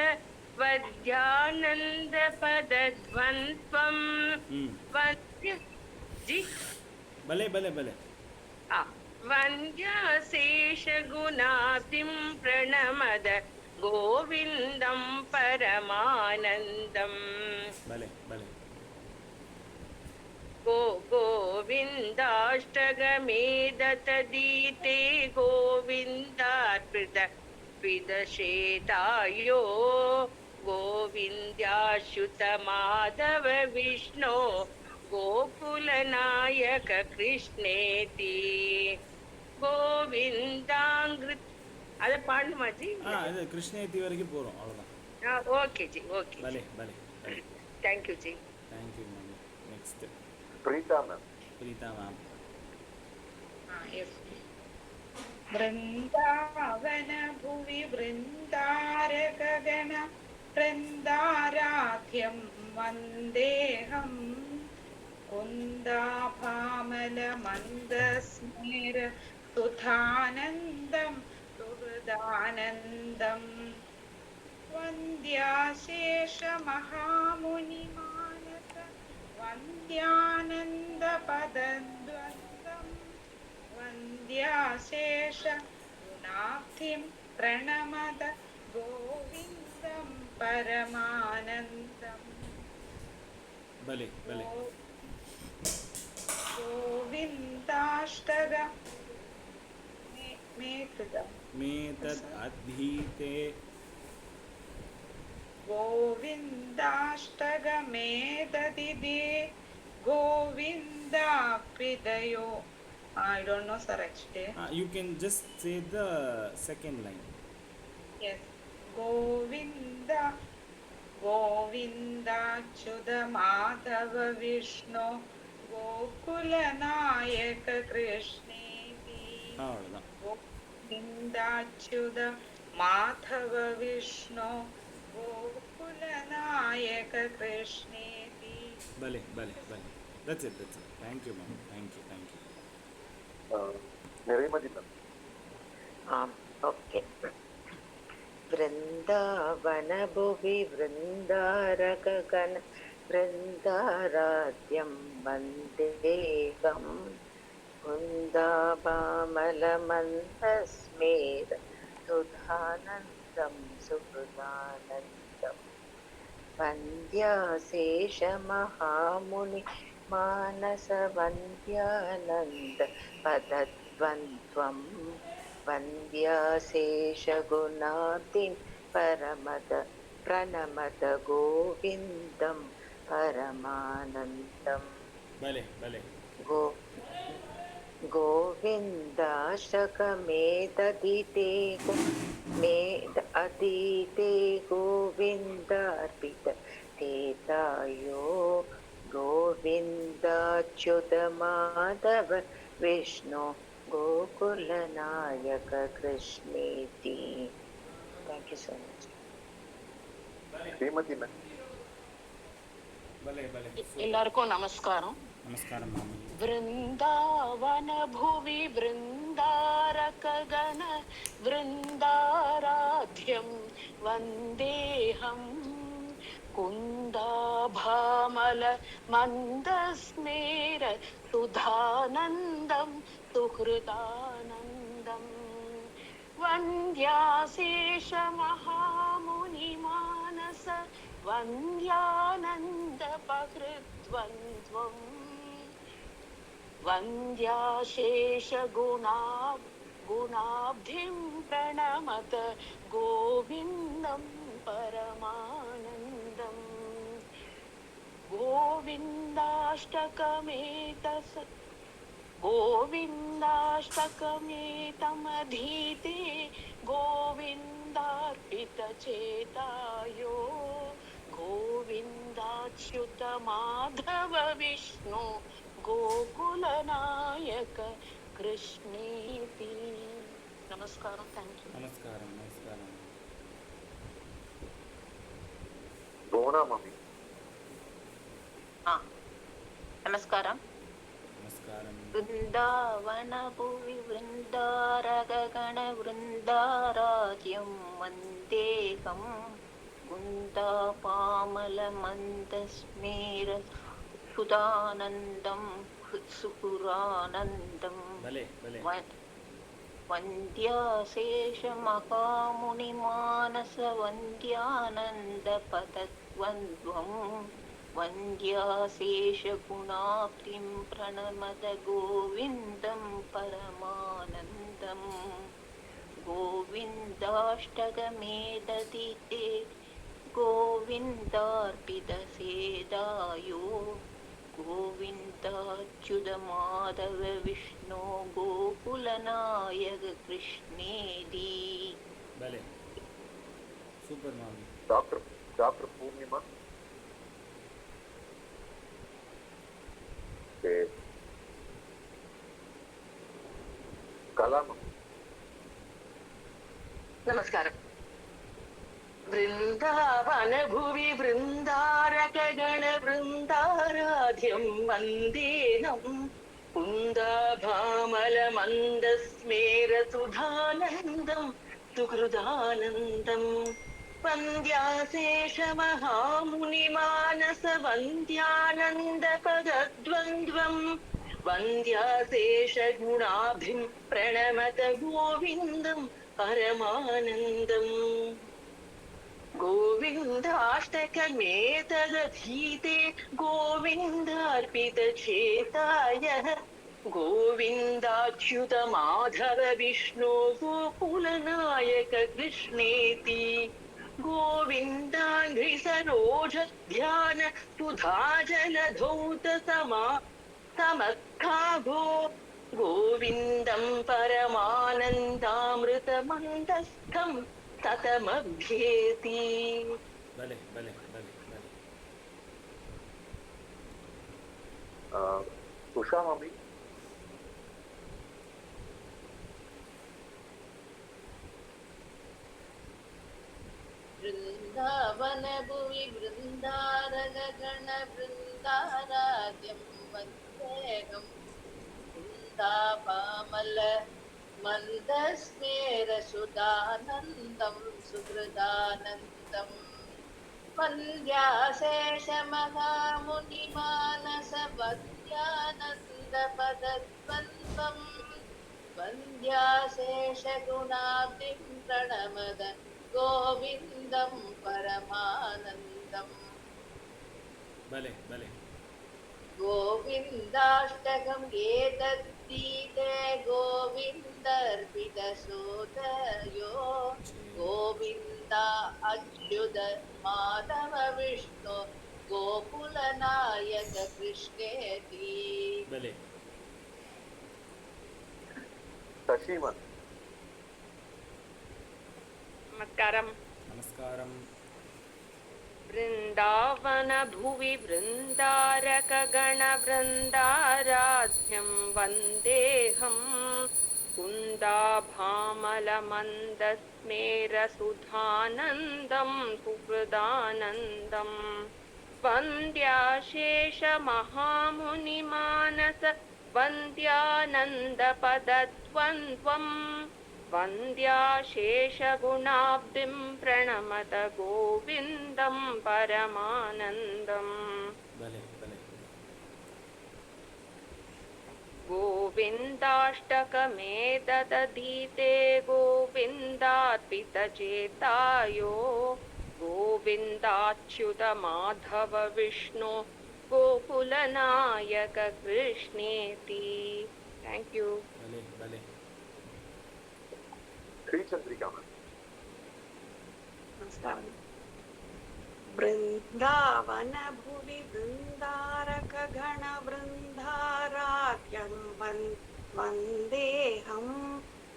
वद्यानंद पदद्वन्द्वं वन्द्य जी भले भले भले वन्द्याशेष गुणाब्धिं प्रणमद गोविन्दं परमानन्दम्. भले भले गोविन्दाष्टकमेदतदीते गोविन्दार्पित विदशेतायो गोविन्द्याच्युत माधव विष्णु गोकुलनायक कृष्णेति गोविन्दाङ्घ्रि அதை பாடணுமா ஜி? இது கிருஷ்ணேத்தி வரைக்கும் போறோம், அவ்வளவுதான். Okay ji, okay. भले भले thank you ji. Thank you ma'am. Next Preeta ma'am. Preeta ma'am. Yes. वृन्दावन भुवि वृन्दारगगण वृन्दाराध्यं वन्देऽहम् कुन्दाभामलमन्दस्मेर सुधानन्दं सुहृदानन्दं वन्द्याशेषमहामुनिमानस वन्द्यानन्दपदद्वन्द्वं वन्द्याशेष गुणाब्धिं प्रणमद गोविन्दं परमानन्दम्. भले भले गोविन्दाष्टक मेतद् अधीते गोविन्दाष्टकमेतदिदे गोविन्दाकृतयो. I don't know, sir, actually. You can just say the second line. Yes. Govinda गोविन्दाच्युत माधव विष्णु गोकुलनायक कृष्णेति गोविन्दाच्युत माधव विष्णु गोकुलनायक कृष्णेति भले भले भले that's it thank you ma'am thank you Niraimathi ma'am. Okay वृन्दावन भुवि वृन्दारगगन वृन्दाराध्यं वन्देहं वृन्दावामलमन्दस्मेर सुधानन्दं सुहृदानन्दं वन्द्याशेषमहामुनि मानसवन्द्यानन्द पदद्वन्द्वं वन्द्याशेषगुणाब्धिं परमद प्रणमद गोविन्दं परमानन्दं भले भले गोविन्दाष्टकमेतदिते अदिते गोविन्दार्पित तेतायो गोविन्दाच्युत माधव विष्णु गोकुलनायक कृष्णेति. Thank you so much. Srimathi ma'am. भले भले எல்லாருக்கும் நமஸ்காரம். नमस्कारं मामी. वृन्दावन भुवि वृन्दारकगण वृन्दाराध्यं वन्देहं कुन्दाभामल मन्दस्मेर सुधानन्दं सुहृदानन्दं वन्द्याशेषमहामुनिमानस वन्द्यानन्दपहृद्वन्द्वम् वन्द्याशेषगुणाब्धिं प्रणमत गोविन्दं परमानन्दं गोविन्दाष्टकमेतमधीते गोविन्दार्पितचेतायो गोविन्दाच्युत माधव विष्णु गोकुलनायक कृष्णेति. नमस्कारं. Thank you. नमस्कारं नमस्कारं. भुवना मामी. नमस्कारं. नमस्कारं. वृन्दावन भुवि वृन्दारगगण वृन्दाराध्यं वन्देहं कुन्दापामलमन्दस्मेर सुधानन्दं सुपुरानन्दं वन्द्याशेषमहामुनिमानस वन्द्यानन्दपदद्वन्द्वं वन्द्याशेषगुणाब्धिं प्रणमद गोविन्दं परमानन्दं गोविन्दाष्टकमेतदिते गोविन्दार्पितसेदायो गोविन्दाच्युत माधव विष्णु गोकुलनायक कृष्णेति. भले सूपर मामी. डॉक्टर पूर्णिमा. कला. नमस्कारं. वृन्दावन भुवि वृन्दारकगण वृन्दाराध्यं वन्देनं कुन्दाभामलमन्दस्मेर सुधानन्दं सुहृदानन्दं वन्द्याशेषमहामुनिमानस वन्द्यानन्दपदद्वन्द्वं वन्द्याशेषगुणाब्धिं प्रणमत गोविन्दं परमानन्दम् गोविन्दाष्टकमेतदधीते गोविन्दार्पितचेतायः गोविन्दाच्युत माधव विष्णु गोकुलनायक कृष्णेति. गोविन्दाङ्घ्रिसरोज ध्यान सुधाजलधौत समत्खाभो गोविन्दं परमानन्दामृतमन्दस्थं ततमभ्येति. भले भले भले भले. उषा मामी. वृन्दावन भुवि वृन्दारगगण वृन्दा कुन्दापामल मन्दस्मेरसुधानन्दं सुहृदानन्दम् वन्द्याशेषमहामुनिमानसवद्यानन्दपदद्वन्द्वम् वन्द्याशेषगुणाब्धिं प्रणमद गोविन्दं परमानन्दम् भले भले गोविन्दाष्टकम् एतद्गीते गोविन्दर्पितसोदयो गोविन्दा अच्युत माधव विष्णु गोकुलनायक कृष्णेति भले शशिमन् नमस्कारम् नमस्कारम् वृन्दावन भुवि वृन्दारकगणवृन्दाराध्यं वन्देऽहं कुन्दाभामलमन्दस्मेरसुधानन्दं सुहृदानन्दं वन्द्याशेषमहामुनिमानस वन्द्यानन्दपदद्वन्द्वम् वन्द्याशेषगुणाब्धिं प्रणमत गोविन्दं परमानन्दम् भले भले गोविन्दाष्टकमेतदधीते गोविन्दार्पितचेतायो गोविन्दाच्युत माधव विष्णु गोकुलनायक कृष्णेति थैंक यू भले भले श्रीचन्द्रिका मैम नमस्कारम् वृन्दावन भुवि वृन्दारकगणवृन्दाराध्यं वन्देऽहं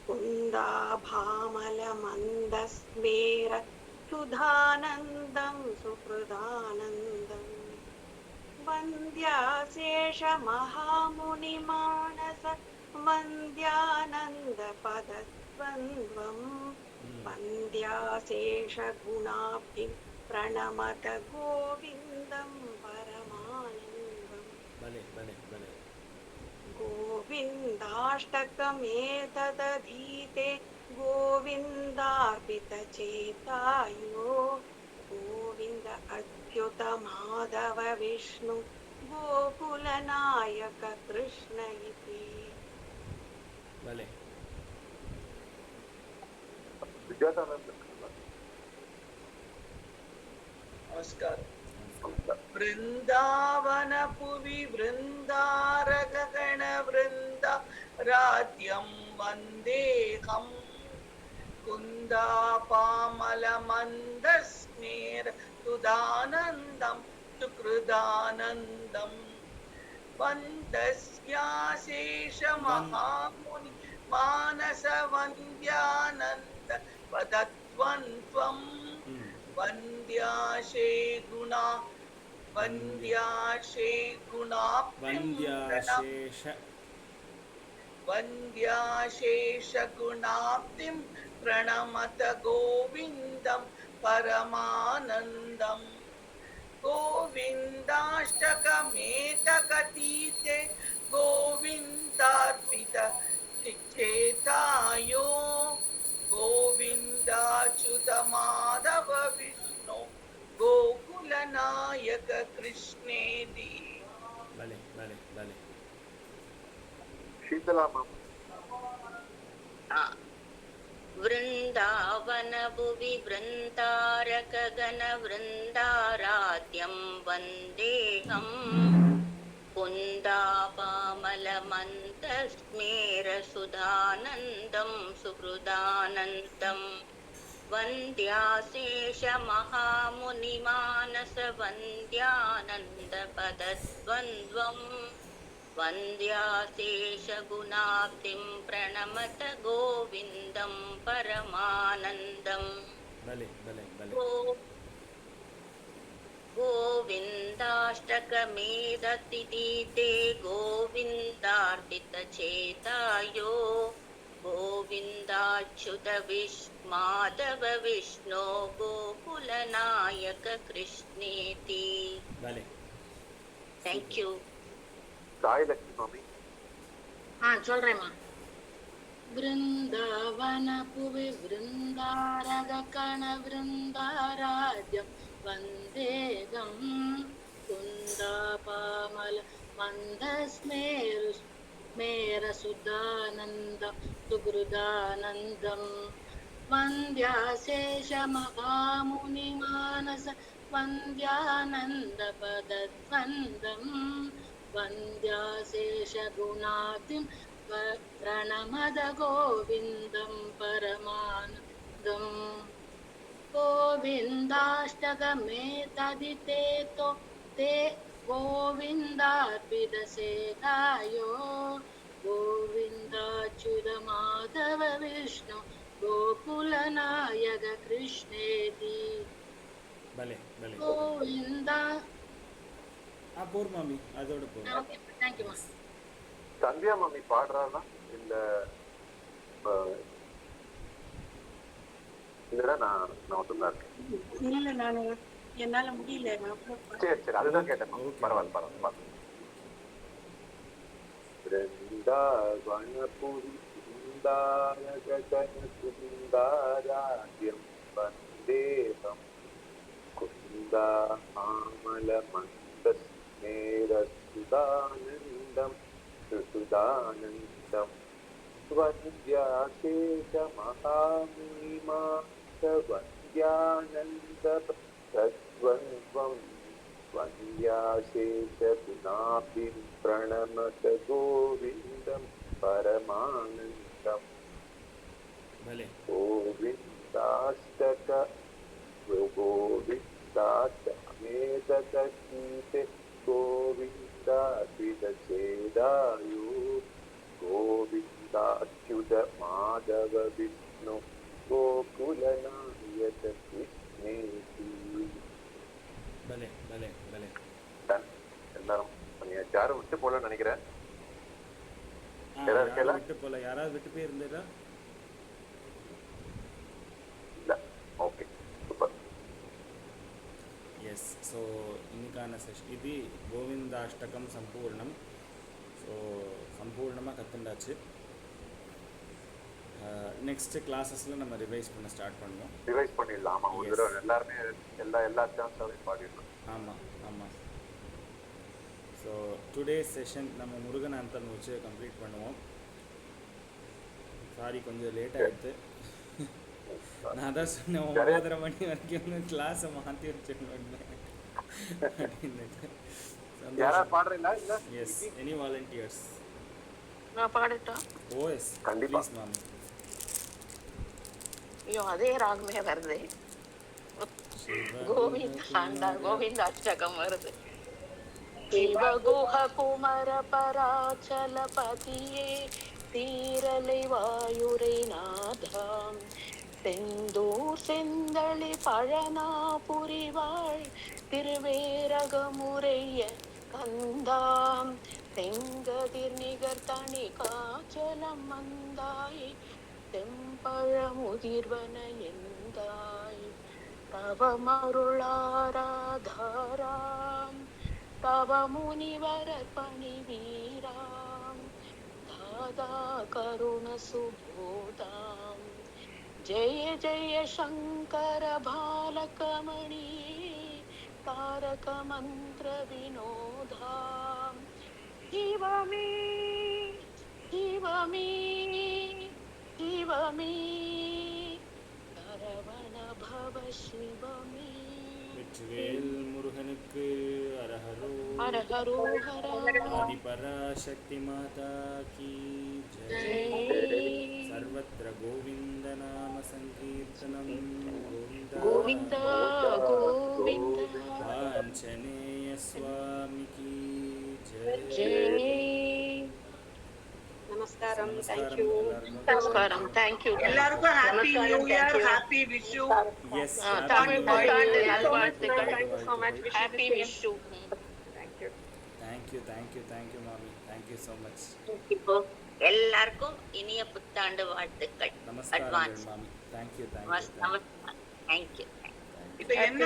कुन्दाभामलमन्दस्मेर सुधानन्दं सुहृदानन्दम् वन्द्याशेषमहामुनिमानस वन्द्यानन्दपदद्वन्द्वम् वन्द्याशेषगुणाब्धिं प्रणमत गोविन्दं परमानन्दम् भले भले भले गोविन्दाष्टकमेतदधीते गोविन्दार्पितचेतायो गोविन्द अच्युत माधव विष्णु गोकुलनायक कृष्ण इति भले विद्यासानंद नमस्कार वृंदावन पुवि वृंदारगण वृंदा राध्यं वन्देऽहं कुन्दापामलमन्दस्मेर सुधानन्दं सुकृदानन्दम् वन्दस्याशेषमहामुनि मानसवन्द्यानन्द पदद्वन्द्वम् वन्द्याशे गुणाब्धिं प्रणमत गोविन्दं परमानन्दम् गोविन्दाष्टकमेतकतीते गोविन्दार्पित चेतायो गोविन्दाच्युत माधव विष्णु गोकुलनायक कृष्णेति भले भले भले शीतला मैम वृन्दावन भुवि वृन्दारकगण वृन्दाराध्यं वन्देऽहं कुन्दापामलमन्दस्मेरसुधानन्दं सुहृदानन्दं वन्द्याशेषमहामुनिमानसवन्द्यानन्दपदद्वन्द्वम् वन्द्याशेषगुणाब्धिं प्रणमत गोविन्दं परमानन्दम् भले भले भले गोविन्दाष्टकमेतदधीते गोविन्दार्पितचेतायो गोविन्दाच्युत माधव विष्णु गोकुलनायक कृष्णेति भले थैंक यू साई लक्ष्मी मम्मी சொல்றேம்மா. वृन्दावनपुवि वृन्दारगकणवृन्दाराज्यं वन्देगं कुन्दापामल मन्दस्मेरसुदानन्दं सुहृदानन्दं वन्द्याशेषमहामुनिमानस वन्द्यानन्दपदद्वन्द्वं वन्द्याशेषगुणातिं प्रणमद गोविन्दं परमानन्दम् गोविन्दाष्टकमेतदितेतो ते गोविन्दार्पितसेतायो गोविन्दाच्युतमाधव विष्णु गोकुलनायक कृष्णेति गोविन्दा போர் மாமி அதோட போர். தேங்க்யூ மா. சந்தியா மாமி பாடுறானா இல்ல இல்லடா நான் மட்டும்தான் இருக்கேன். இல்ல நானு என்னால முடியல. சரி சரி அதுதான் கேட்டேன். பரவாயில்ல. वृन्दावनपुरि वृन्दारगगनवृन्दाराज्यं वन्देहं कुन्दामलमन्दस्मेरसुदानन्दं सुहृदानन्दं वन्द्याशेषमहामुनिमातवन्द्यानन्दतद्वन्द्वं वन्द्याशेषगुणाभिं प्रणमत गोविन्दं परमानन्दम् गोविन्दाष्टमेतदगीते गोविन्दापितचेदायो गोविन्दाच्युत माधव विष्णु गोकुलनायक कृष्णेति. எல்லாரும் யாரும் விட்டு போல நினைக்கிறேன். விட்டு போல யாராவது விட்டு போய் இருந்ததா? இல்ல. Okay super. எஸ். ஸோ இன்னைக்கான செஷன் இது கோவிந்தாஷ்டகம் சம்பூர்ணம். ஸோ சம்பூர்ணமாக கற்றுண்டாச்சு. நெக்ஸ்ட் கிளாஸஸில் நம்ம ரிவைஸ் பண்ண ஸ்டார்ட் பண்ணுவோம். ரிவைஸ் பண்ணிடலாம். ஆமாம், ஒரு தடவை எல்லாருமே எல்லா சான்ஸாகவே பாடிடலாம். ஆமாம். ஸோ டுடே செஷன் நம்ம முருகன் அந்தன் வச்சு கம்ப்ளீட் பண்ணுவோம். சாரி கொஞ்சம் லேட் ஆகிடுது. நான் தான் சொன்னேன் 9:30 மணி வரைக்கும் கிளாஸை மாற்றி வச்சுருந்தேன் அப்படின்னுட்டு. எஸ். Any volunteers? நான் பாடட்டா? ஓஎஸ் கண்டிப்பாக மாமி. ஐயோ அதே ராகமே வருது. கோவிந்தாஷ்டகம் வருது. சிவகுஹ குமர பராச்சலபதியே தீரலை வாயுரை நாதாம் செந்தூர் செந்தளி பழனாபுரிவாள் திருவேரகமுறைய கந்தாம் செங்கதிர் நிகர் தனி காச்சலம் மந்தாய் செம்பழமுதிர்வன எந்தாய் தவமருளாராதாராம் தவ முனிவரர் பணி வீராம் தாதா கருண சுபோதாம் ஜெய ஜெய சங்கர பாலகமணி தாரக மந்திர வினோதாம் சிவமே சிவமே சிவமே சரவண பவ சிவமே. வெற்றிவேல் முருகனுக்கு அரஹரோ அரஹரோஹர. ஆதிபராசக்தி மாதா கீ ஜெய். சர்வத்ர கோவிந்த நாம சங்கீர்த்தனம் கோவிந்தா கோவிந்தா. ஆஞ்சநேய சுவாமி கீ ஜெய். நமஸ்காரம். Thank you. நமஸ்காரம். Thank you. எல்லாருக்கும் happy new year, happy Vishu. Yes. Tamil புத்தாண்டு நல்வாழ்த்துக்கள். ஹாப்பி விஷு. தேங்க் யூ மாமி. Thank you so much. எல்லாருக்கும் இனிய புத்தாண்டு வாழ்த்துக்கள். நமஸ்காரம் மாமி. Thank you. நமஸ்காரம். Thank you. இப்போ என்ன